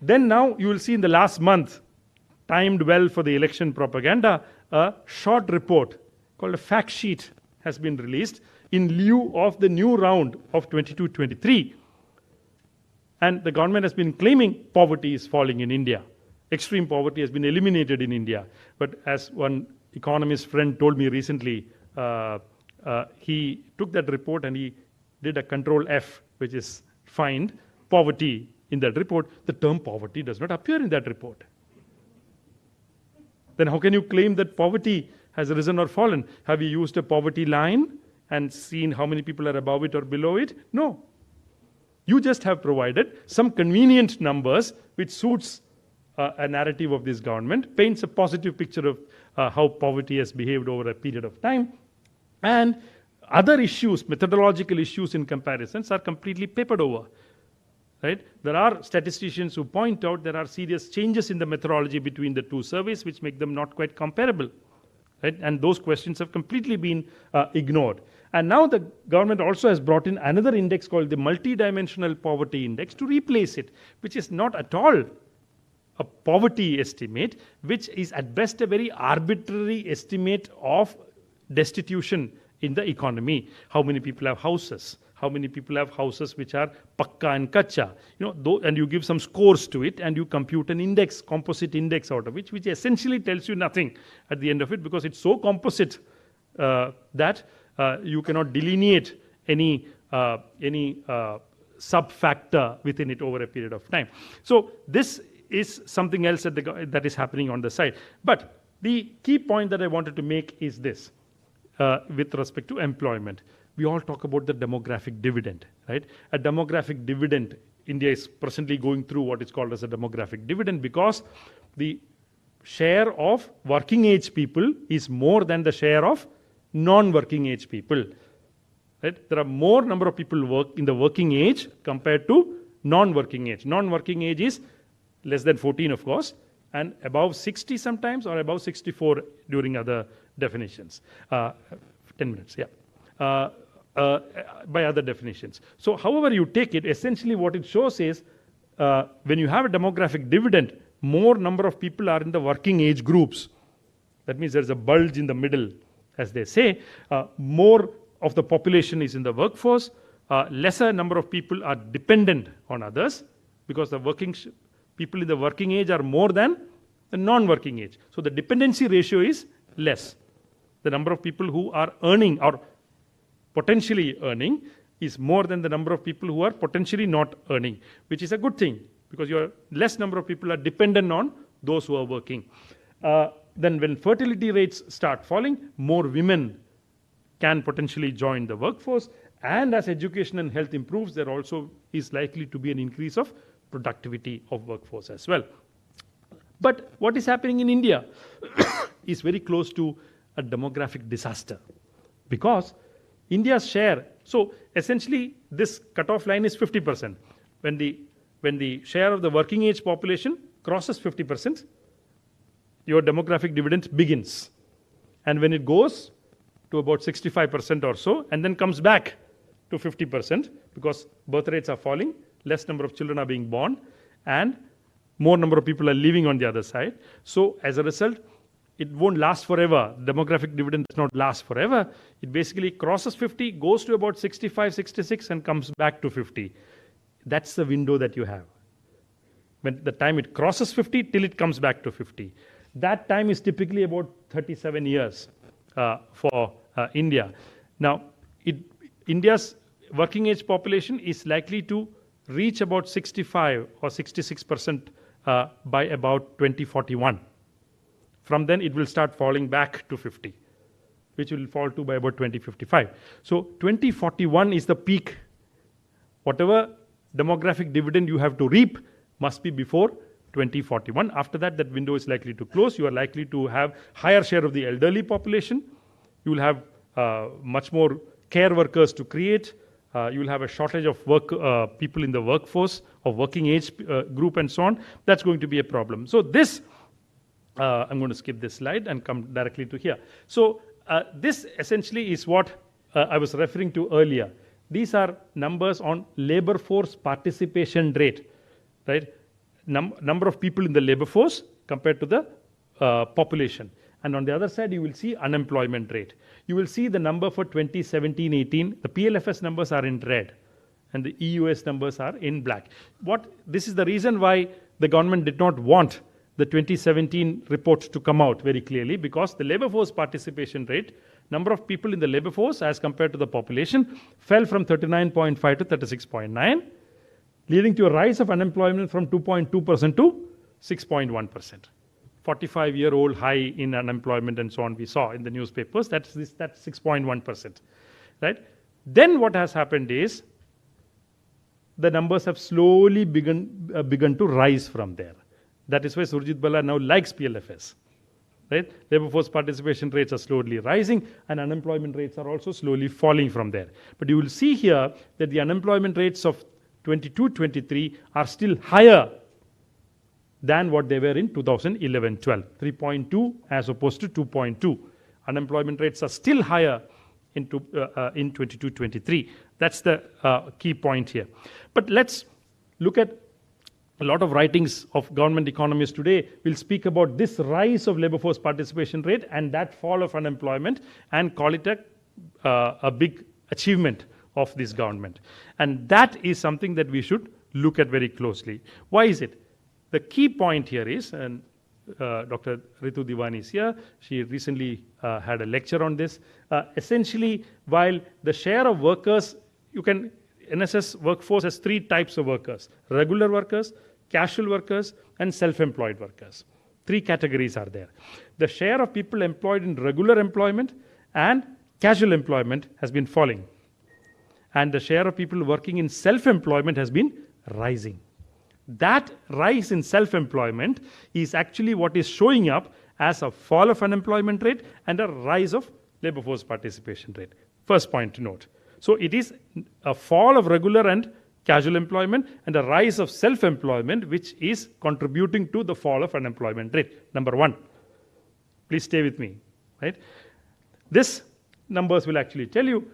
[SPEAKER 1] Then now you will see in the last month, timed well for the election propaganda, a short report called a fact sheet has been released in lieu of the new round of 22-23. And the government has been claiming poverty is falling in India. Extreme poverty has been eliminated in India. But as one economist friend told me recently, he took that report and he did a Control F, which is find poverty in that report. The term poverty does not appear in that report. Then how can you claim that poverty has risen or fallen? Have you used a poverty line and seen how many people are above it or below it? No. You just have provided some convenient numbers which suits a narrative of this government, paints a positive picture of how poverty has behaved over a period of time, and other issues, methodological issues in comparisons, are completely papered over. Right? There are statisticians who point out there are serious changes in the methodology between the two surveys which make them not quite comparable. Right? And those questions have completely been ignored. And now the government also has brought in another index called the multidimensional poverty index to replace it, which is not at all a poverty estimate, which is at best a very arbitrary estimate of destitution in the economy. How many people have houses? How many people have houses which are pakka and kacha? And you give some scores to it and you compute an index, composite index out of which essentially tells you nothing at the end of it because it's so composite that you cannot delineate any sub-factor within it over a period of time. So this is something else that is happening on the side. But the key point that I wanted to make is this with respect to employment. We all talk about the demographic dividend, right? A demographic dividend, India is presently going through what is called as a demographic dividend because the share of working age people is more than the share of non-working age people. Right? There are more number of people work in the working age compared to non-working age. Non-working age is less than 14, of course, and above 60 sometimes, or above 64 during other definitions. 10 minutes, yeah. By other definitions. So however you take it, essentially what it shows is when you have a demographic dividend, more number of people are in the working age groups. That means there's a bulge in the middle, as they say. More of the population is in the workforce. Lesser number of people are dependent on others, because the people in the working age are more than the non-working age. So the dependency ratio is less. The number of people who are earning or potentially earning is more than the number of people who are potentially not earning, which is a good thing, because your less number of people are dependent on those who are working. Then when fertility rates start falling, more women can potentially join the workforce, and as education and health improves, there also is likely to be an increase of productivity of workforce as well. But what is happening in India is very close to a demographic disaster, because India's share, so essentially this cutoff line is 50%. When the share of the working age population crosses 50%, your demographic dividend begins. And when it goes to about 65% or so, and then comes back to 50%, because birth rates are falling, less number of children are being born, and more number of people are living on the other side. So as a result, it won't last forever. Demographic dividend does not last forever. It basically crosses 50, goes to about 65, 66, and comes back to 50. That's the window that you have. When the time it crosses 50 till it comes back to 50. That time is typically about 37 years for India. Now, India's working age population is likely to reach about 65 or 66% by about 2041. From then, it will start falling back to 50, which will fall to by about 2055. So 2041 is the peak. Whatever demographic dividend you have to reap must be before 2041. After that, that window is likely to close. You are likely to have higher share of the elderly population. You will have much more care workers to create. You will have a shortage of people in the workforce, of working age group, and so on. That's going to be a problem. So this, I'm going to skip this slide and come directly to here. So this essentially is what I was referring to earlier. These are numbers on labor force participation rate, right? Number of people in the labor force compared to the population. And on the other side, you will see unemployment rate. You will see the number for 2017-18. The PLFS numbers are in red, and the EUS numbers are in black. This is the reason why the government did not want the 2017 report to come out very clearly, because the labor force participation rate, number of people in the labor force as compared to the population, fell from 39.5 to 36.9, leading to a rise of unemployment from 2.2% to 6.1%. 45-year-old high in unemployment and so on we saw in the newspapers. That's 6.1%, right? Then what has happened is the numbers have slowly begun to rise from there. That is why Surjit Bala now likes PLFS, right? Labor force participation rates are slowly rising, and unemployment rates are also slowly falling from there. But you will see here that the unemployment rates of 22-23 are still higher than what they were in 2011-12, 3.2 as opposed to 2.2. Unemployment rates are still higher in 22-23. That's the key point here. But let's look at a lot of writings of government economists today will speak about this rise of labor force participation rate and that fall of unemployment, and call it a big achievement of this government. And that is something that we should look at very closely. Why is it? The key point here is, and Dr. Ritu Diwani is here, she recently had a lecture on this. Essentially, while the share of workers, NSS workforce has three types of workers: regular workers, casual workers, and self-employed workers. Three categories are there. The share of people employed in regular employment and casual employment has been falling. And the share of people working in self-employment has been rising. That rise in self-employment is actually what is showing up as a fall of unemployment rate and a rise of labor force participation rate. First point to note. So it is a fall of regular and casual employment and a rise of self-employment, which is contributing to the fall of unemployment rate. Number one. Please stay with me, right? This numbers will actually tell you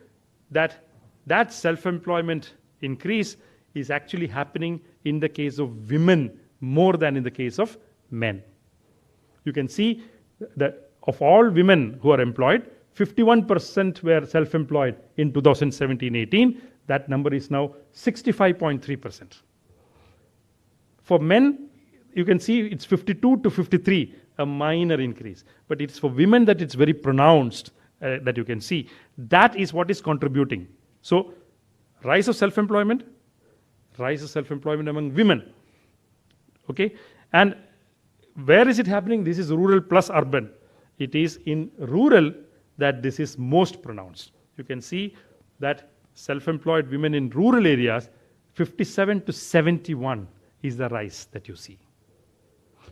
[SPEAKER 1] that that self-employment increase is actually happening in the case of women more than in the case of men. You can see that of all women who are employed, 51% were self-employed in 2017-18. That number is now 65.3%. For men, you can see it's 52 to 53, a minor increase. But it's for women that it's very pronounced, that you can see. That is what is contributing. So, rise of self-employment among women. Okay? And where is it happening? This is rural plus urban. It is in rural that this is most pronounced. You can see that self-employed women in rural areas, 57 to 71 is the rise that you see.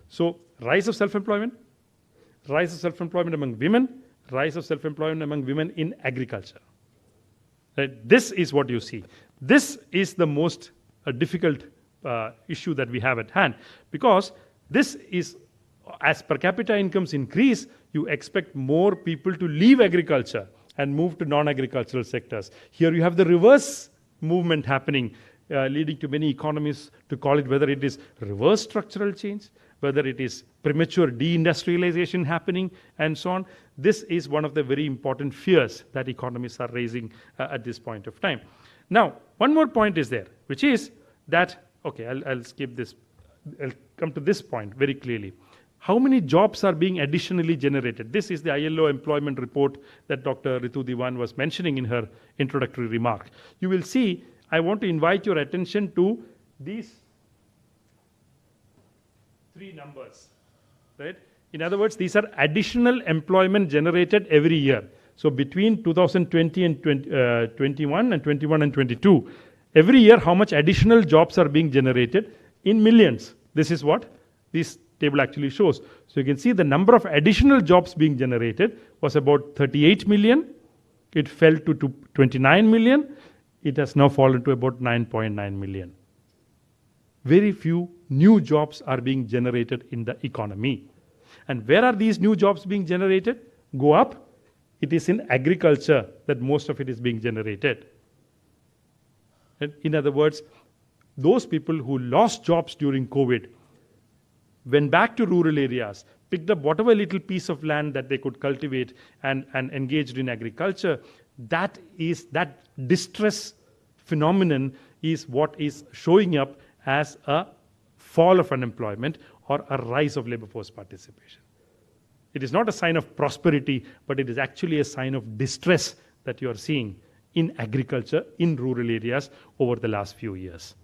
[SPEAKER 1] So, rise of self-employment among women, rise of self-employment among women in agriculture. Right? This is what you see. This is the most difficult issue that we have at hand, because this is, as per capita incomes increase, you expect more people to leave agriculture and move to non-agricultural sectors. Here you have the reverse movement happening, leading to many economists to call it, whether it is reverse structural change, whether it is premature deindustrialization happening, and so on. This is one of the very important fears that economists are raising at this point of time. Now, one more point is there, which is that, okay, I'll skip this. I'll come to this point very clearly. How many jobs are being additionally generated? This is the ILO employment report that Dr. Ritu Diwan was mentioning in her introductory remark. You will see, I want to invite your attention to these three numbers, right? In other words, these are additional employment generated every year. So between 2020 and 21 and 21 and 22, every year how much additional jobs are being generated in millions. This is what this table actually shows. So you can see the number of additional jobs being generated was about 38 million. It fell to 29 million. It has now fallen to about 9.9 million. Very few new jobs are being generated in the economy. And where are these new jobs being generated? Go up. It is in agriculture that most of it is being generated. In other words, those people who lost jobs during COVID went back to rural areas, picked up whatever little piece of land that they could cultivate and engaged in agriculture. That distress phenomenon is what is showing up as a fall of unemployment or a rise of labor force participation. It is not a sign of prosperity, but it is actually a sign of distress that you are seeing in agriculture in rural areas over the last few years.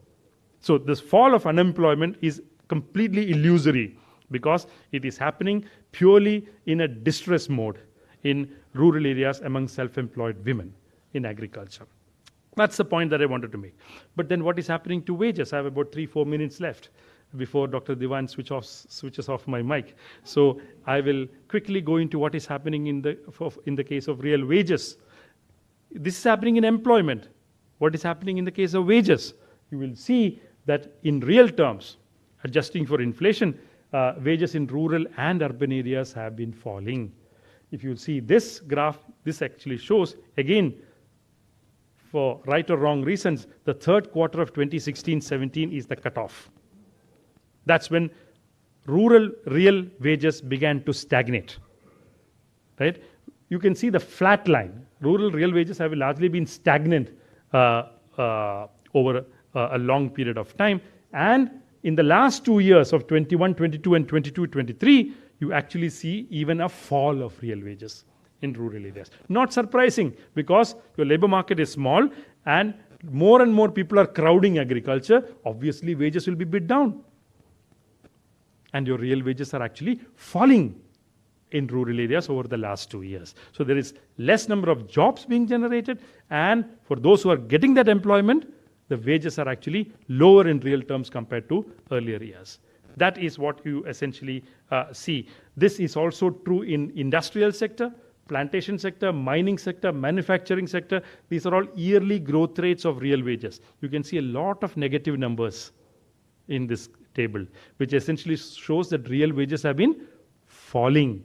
[SPEAKER 1] So this fall of unemployment is completely illusory because it is happening purely in a distress mode in rural areas among self-employed women in agriculture. That's the point that I wanted to make. But then what is happening to wages? I have about 3-4 minutes left before Dr. Diwan switches off my mic. So I will quickly go into what is happening in the case of real wages. This is happening in employment. What is happening in the case of wages? You will see that in real terms, adjusting for inflation, wages in rural and urban areas have been falling. If you see this graph, this actually shows, again, for right or wrong reasons, the third quarter of 2016-17 is the cutoff. That's when rural real wages began to stagnate. Right? You can see the flat line. Rural real wages have largely been stagnant over a long period of time. And in the last 2 years of 21-22 and 22-23, you actually see even a fall of real wages in rural areas. Not surprising, because your labor market is small and more people are crowding agriculture. Obviously, wages will be bid down. And your real wages are actually falling in rural areas over the last 2 years. So there is less number of jobs being generated, and for those who are getting that employment, the wages are actually lower in real terms compared to earlier years. That is what you essentially see. This is also true in industrial sector. plantation sector, mining sector, manufacturing sector, these are all yearly growth rates of real wages. You can see a lot of negative numbers in this table, which essentially shows that real wages have been falling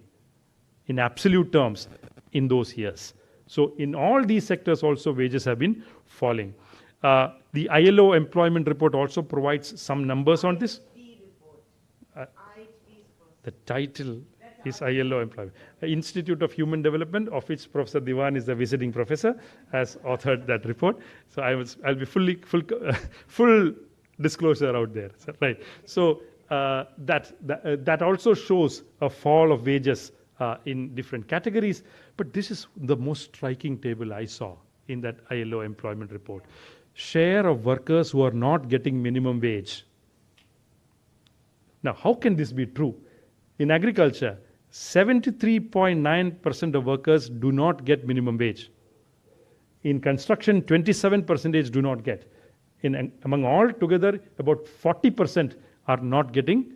[SPEAKER 1] in absolute terms in those years. So in all these sectors also wages have been falling. The ILO employment report also provides some numbers on this. The title is ILO employment. Institute of Human Development, of which Professor Diwan is the visiting professor, has authored that report. So I'll be full disclosure out there, right? So that also shows a fall of wages in different categories. But this is the most striking table I saw in that ILO employment report. Share of workers who are not getting minimum wage. Now, how can this be true? In agriculture, 73.9% of workers do not get minimum wage. In construction, 27% do not get. Among all together, about 40% are not getting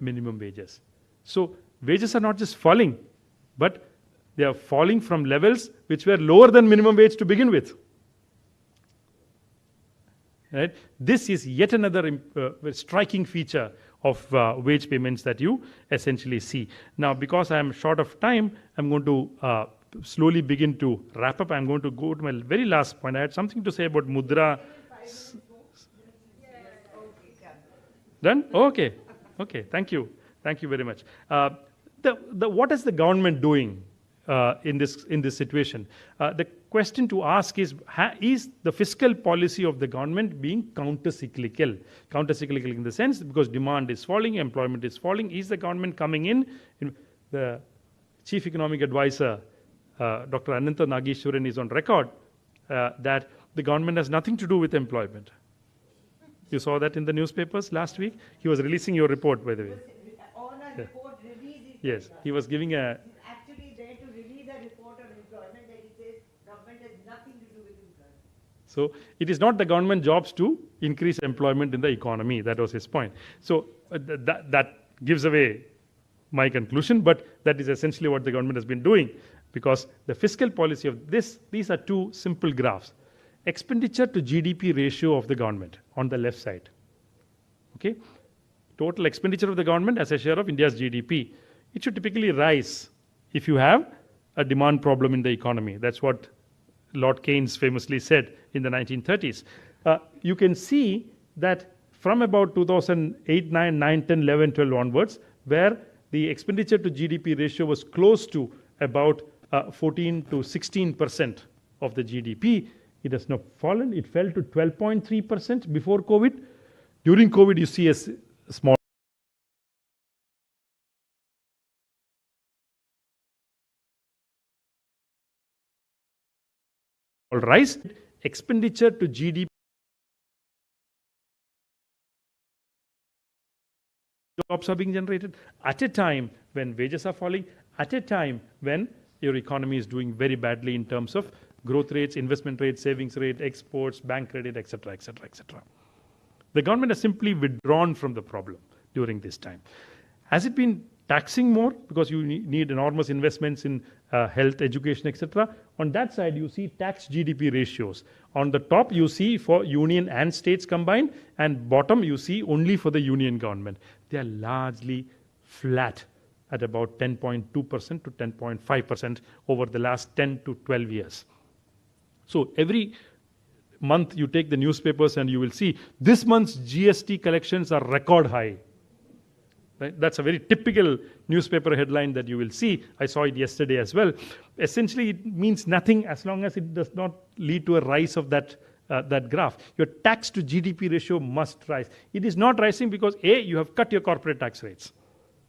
[SPEAKER 1] minimum wages. So wages are not just falling, but they are falling from levels which were lower than minimum wage to begin with. Right? This is yet another striking feature of wage payments that you essentially see. Now, because I am short of time, I'm going to slowly begin to wrap up. I'm going to go to my very last point. I had something to say about mudra. Done? Okay. Okay. Thank you. Thank you very much. What is the government doing in this situation? The question to ask is the fiscal policy of the government being counter-cyclical? Counter-cyclical in the sense because demand is falling, employment is falling. Is the government coming in? The chief economic advisor, Dr. Anantha Nageeshwaran, is on record that the government has nothing to do with employment. You saw that in the newspapers last week? He was releasing your report, by the way.
[SPEAKER 2] On a report release.
[SPEAKER 1] Yes, he was giving a...
[SPEAKER 2] Actually there to release a report on employment that he says government has nothing to do with employment.
[SPEAKER 1] So it is not the government jobs to increase employment in the economy. That was his point. So that gives away my conclusion, but that is essentially what the government has been doing, because the fiscal policy of these are two simple graphs. Expenditure to GDP ratio of the government on the left side. Okay? Total expenditure of the government as a share of India's GDP. It should typically rise if you have a demand problem in the economy. That's what Lord Keynes famously said in the 1930s. You can see that from about 2008, 9, 10, 11, 12 onwards, where the expenditure to GDP ratio was close to about 14 to 16% of the GDP. It has now fallen. It fell to 12.3% before COVID. During COVID, you see a small rise. Expenditure to GDP jobs are being generated at a time when wages are falling, at a time when your economy is doing very badly in terms of growth rates, investment rates, savings rate, exports, bank credit, etc., etc., etc. The government has simply withdrawn from the problem during this time. Has it been taxing more because you need enormous investments in health, education, etc.? On that side, you see tax GDP ratios. On the top, you see for union and states combined, and bottom, you see only for the union government. They are largely flat at about 10.2% to 10.5% over the last 10 to 12 years. So every month you take the newspapers and you will see this month's GST collections are record high. Right? That's a very typical newspaper headline that you will see. I saw it yesterday as well. Essentially, it means nothing as long as it does not lead to a rise of that graph. Your tax to GDP ratio must rise. It is not rising because A, you have cut your corporate tax rates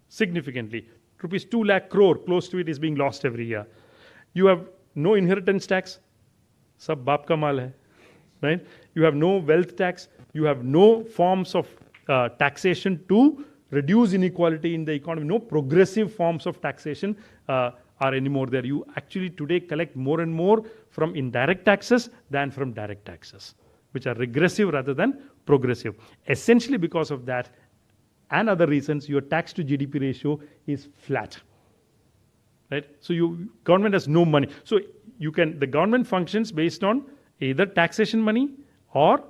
[SPEAKER 1] significantly. Rupees 2 lakh crore, close to it, is being lost every year. You have no inheritance tax. Sab baap ka mal hai, right? You have no wealth tax. You have no forms of taxation to reduce inequality in the economy. No progressive forms of taxation are anymore there. You actually today collect more and more from indirect taxes than from direct taxes, which are regressive rather than progressive. Essentially because of that and other reasons, your tax to GDP ratio is flat. right? So government has no money. So the government functions based on either taxation money or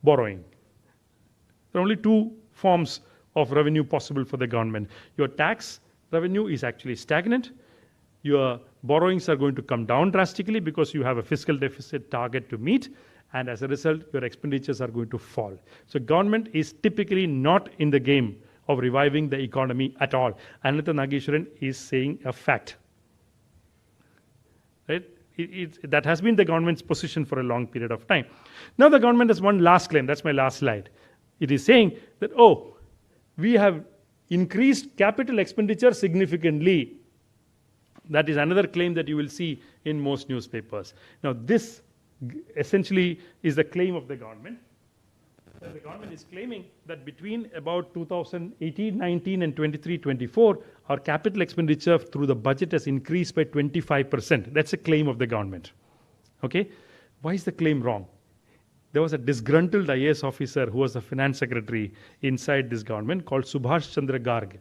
[SPEAKER 1] borrowing. There are only two forms of revenue possible for the government. Your tax revenue is actually stagnant. Your borrowings are going to come down drastically because you have a fiscal deficit target to meet, and as a result, your expenditures are going to fall. So government is typically not in the game of reviving the economy at all. Anantha Nageshwaran is saying a fact. Right? That has been the government's position for a long period of time. Now the government has one last claim. That's my last slide. It is saying that, we have increased capital expenditure significantly. That is another claim that you will see in most newspapers. Now this essentially is the claim of the government. The government is claiming that between about 2018-19 and 23-24, our capital expenditure through the budget has increased by 25%. That's a claim of the government. Okay? Why is the claim wrong? There was a disgruntled IAS officer who was the finance secretary inside this government called Subhash Chandra Garg.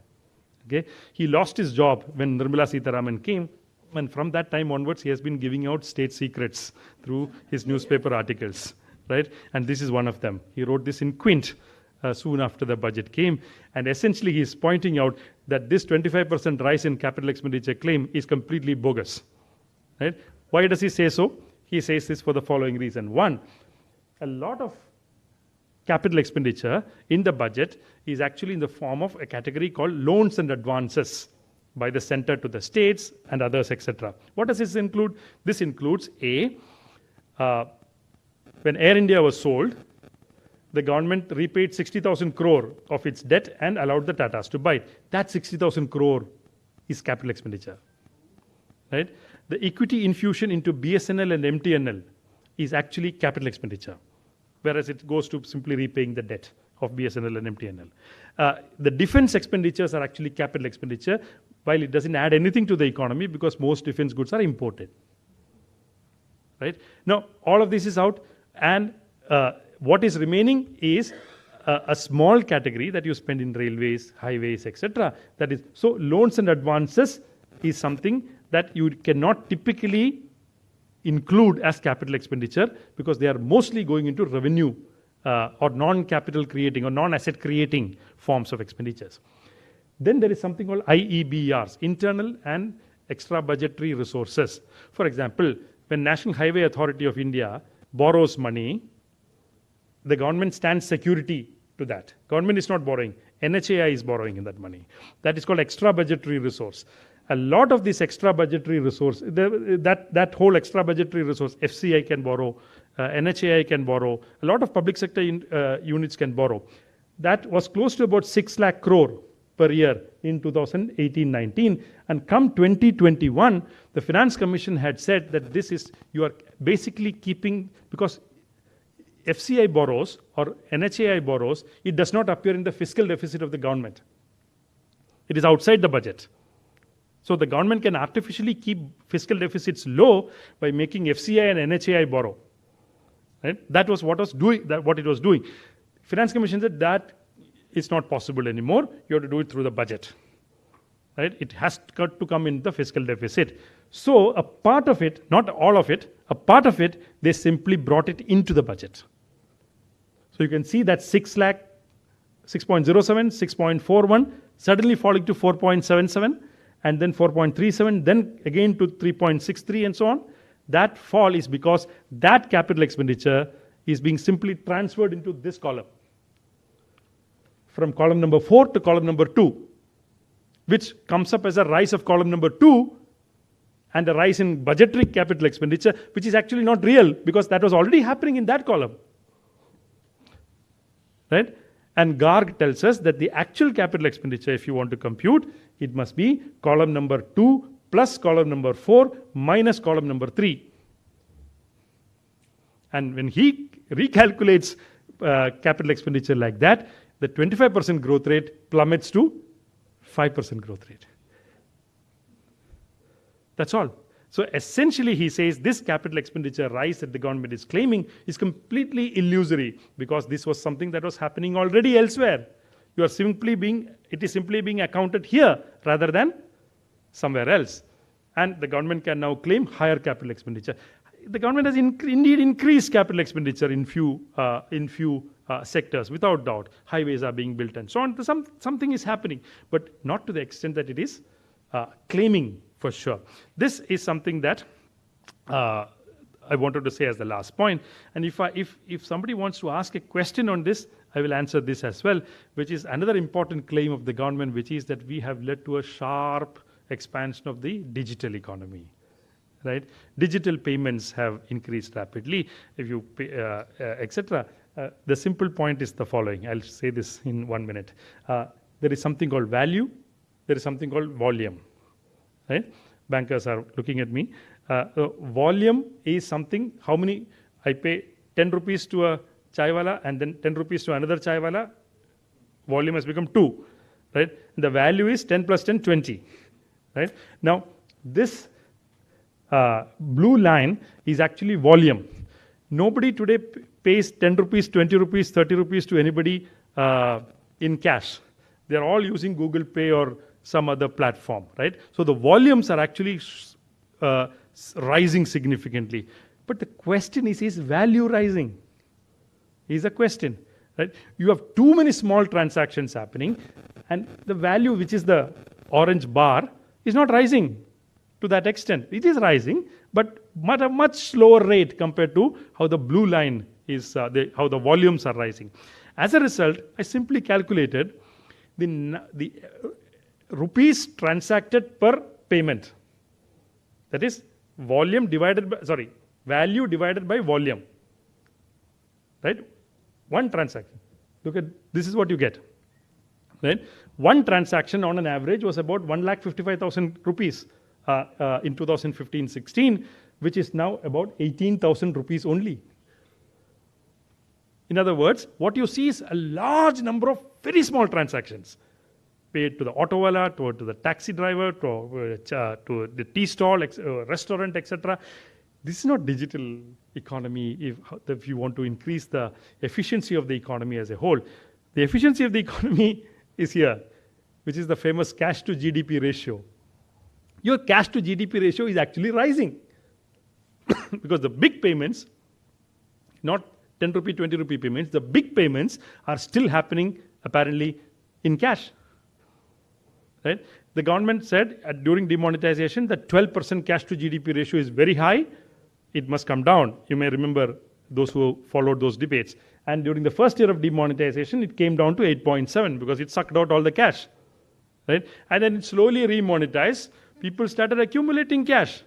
[SPEAKER 1] Okay? He lost his job when Nirmala Sitharaman came, and from that time onwards, he has been giving out state secrets through his newspaper articles. Right? And this is one of them. He wrote this in Quint soon after the budget came. And essentially, he's pointing out that this 25% rise in capital expenditure claim is completely bogus. Right? Why does he say so? He says this for the following reason. One, a lot of capital expenditure in the budget is actually in the form of a category called loans and advances by the center to the states and others, etc. What does this include? This includes when Air India was sold, the government repaid 60,000 crore of its debt and allowed the Tatas to buy it. That 60,000 crore is capital expenditure. Right? The equity infusion into BSNL and MTNL is actually capital expenditure, whereas it goes to simply repaying the debt of BSNL and MTNL. The defense expenditures are actually capital expenditure, while it doesn't add anything to the economy because most defense goods are imported. Right? Now, all of this is out, and what is remaining is a small category that you spend in railways, highways, etc. That is, so loans and advances is something that you cannot typically include as capital expenditure because they are mostly going into revenue or non-capital creating or non-asset creating forms of expenditures. Then there is something called IEBRs, internal and extra budgetary resources. For example, when National Highway Authority of India borrows money, the government stands security to that. Government is not borrowing. NHAI is borrowing in that money. That is called extra budgetary resource. A lot of this extra budgetary resource, that whole extra budgetary resource, FCI can borrow, NHAI can borrow, a lot of public sector units can borrow. That was close to about 6 lakh crore per year in 2018-19. And come 2021, the Finance Commission had said that you are basically keeping, because FCI borrows or NHAI borrows, it does not appear in the fiscal deficit of the government. It is outside the budget. So the government can artificially keep fiscal deficits low by making FCI and NHAI borrow. Right? That was what it was doing. Finance Commission said that it's not possible anymore. You have to do it through the budget. Right? It has to come in the fiscal deficit. So a part of it, not all of it, a part of it, they simply brought it into the budget. So you can see that 6.07, 6.41, suddenly falling to 4.77, and then 4.37, then again to 3.63 and so on. That fall is because that capital expenditure is being simply transferred into this column. From column number 4 to column number 2, which comes up as a rise of column number 2 and a rise in budgetary capital expenditure, which is actually not real because that was already happening in that column. Right? And Garg tells us that the actual capital expenditure, if you want to compute, it must be column number 2 plus column number 4 minus column number 3. And when he recalculates capital expenditure like that, the 25% growth rate plummets to 5% growth rate. That's all. So essentially he says this capital expenditure rise that the government is claiming is completely illusory because this was something that was happening already elsewhere. It is simply being accounted here rather than somewhere else. And the government can now claim higher capital expenditure. The government has indeed increased capital expenditure in few sectors, without doubt. Highways are being built and so on. Something is happening, but not to the extent that it is claiming for sure. This is something that I wanted to say as the last point. And if somebody wants to ask a question on this, I will answer this as well, which is another important claim of the government, which is that we have led to a sharp expansion of the digital economy. Right? Digital payments have increased rapidly, if you pay, etc. The simple point is the following. I'll say this in 1 minute. There is something called value. There is something called volume. Right? Bankers are looking at me. Volume is something, how many, I pay 10 rupees to a chai wala and then 10 rupees to another chai wala, volume has become 2. Right? The value is 10 plus 10, 20. Right? Now, this blue line is actually volume. Nobody today pays 10 rupees, 20 rupees, 30 rupees to anybody in cash. They're all using Google Pay or some other platform, right? So the volumes are actually rising significantly. But the question is value rising? Is a question, right? You have too many small transactions happening, and the value, which is the orange bar, is not rising to that extent. It is rising, but at a much slower rate compared to how the blue line is, how the volumes are rising. As a result, I simply calculated the rupees transacted per payment. That is volume divided by, value divided by volume. Right? One transaction. Look at, this is what you get. Right? One transaction on an average was about 1,55,000 rupees in 2015-16, which is now about 18,000 rupees only. In other words, what you see is a large number of very small transactions paid to the auto wala, to the taxi driver, to the tea stall, restaurant, etc. This is not digital economy if you want to increase the efficiency of the economy as a whole. The efficiency of the economy is here, which is the famous cash to GDP ratio. Your cash to GDP ratio is actually rising because the big payments, not 10 rupee, 20 rupee payments, the big payments are still happening apparently in cash. Right? The government said during demonetization that 12% cash to GDP ratio is very high. It must come down. You may remember those who followed those debates. And during the first year of demonetization, it came down to 8.7 because it sucked out all the cash. Right? And then it slowly remonetized. People started accumulating cash.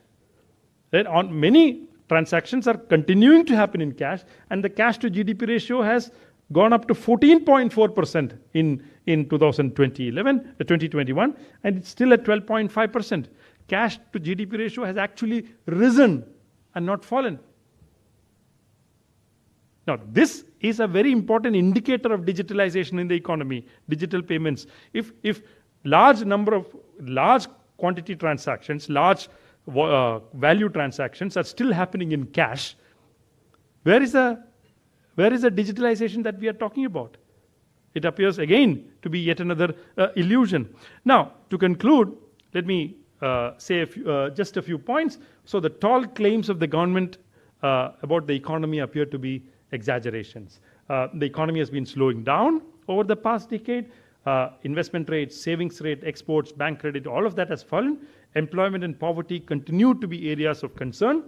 [SPEAKER 1] Right? On many transactions are continuing to happen in cash, and the cash to GDP ratio has gone up to 14.4% in 2021, and it's still at 12.5%. Cash to GDP ratio has actually risen and not fallen. Now, this is a very important indicator of digitalization in the economy, digital payments. If large quantity transactions, large value transactions are still happening in cash, where is the digitalization that we are talking about? It appears again to be yet another illusion. Now, to conclude, let me say just a few points. So the tall claims of the government about the economy appear to be exaggerations. The economy has been slowing down over the past decade. Investment rates, savings rate, exports, bank credit, all of that has fallen. Employment and poverty continue to be areas of concern.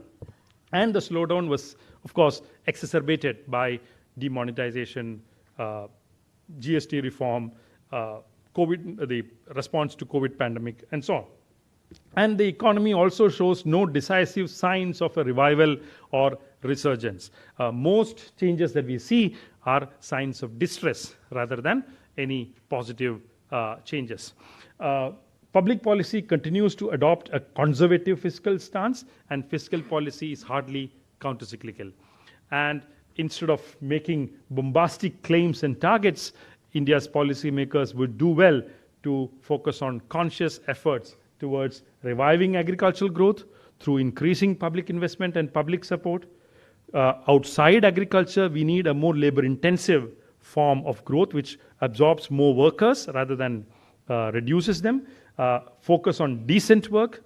[SPEAKER 1] And the slowdown was, of course, exacerbated by demonetization, GST reform, COVID, the response to COVID pandemic, and so on. And the economy also shows no decisive signs of a revival or resurgence. Most changes that we see are signs of distress rather than any positive changes. Public policy continues to adopt a conservative fiscal stance, and fiscal policy is hardly countercyclical. And instead of making bombastic claims and targets, India's policymakers would do well to focus on conscious efforts towards reviving agricultural growth through increasing public investment and public support. Outside agriculture, we need a more labor-intensive form of growth which absorbs more workers rather than reduces them. focus on decent work,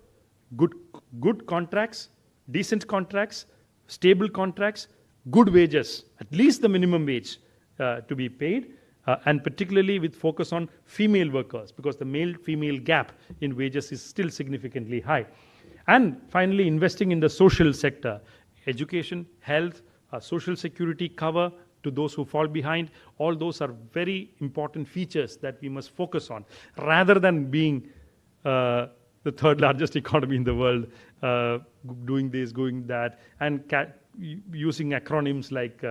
[SPEAKER 1] good contracts, decent contracts, stable contracts, good wages, at least the minimum wage to be paid, and particularly with focus on female workers, because the male-female gap in wages is still significantly high. And finally, investing in the social sector, education, health, social security cover to those who fall behind. All those are very important features that we must focus on, rather than being the third largest economy in the world, doing this, doing that, and using acronyms like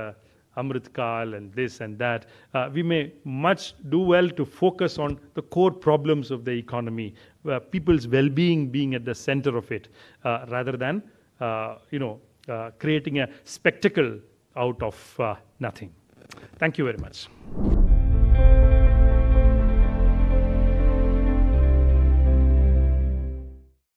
[SPEAKER 1] Amrit Kal and this and that. We may much do well to focus on the core problems of the economy, people's well-being being at the center of it, rather than creating a spectacle out of nothing. Thank you very much.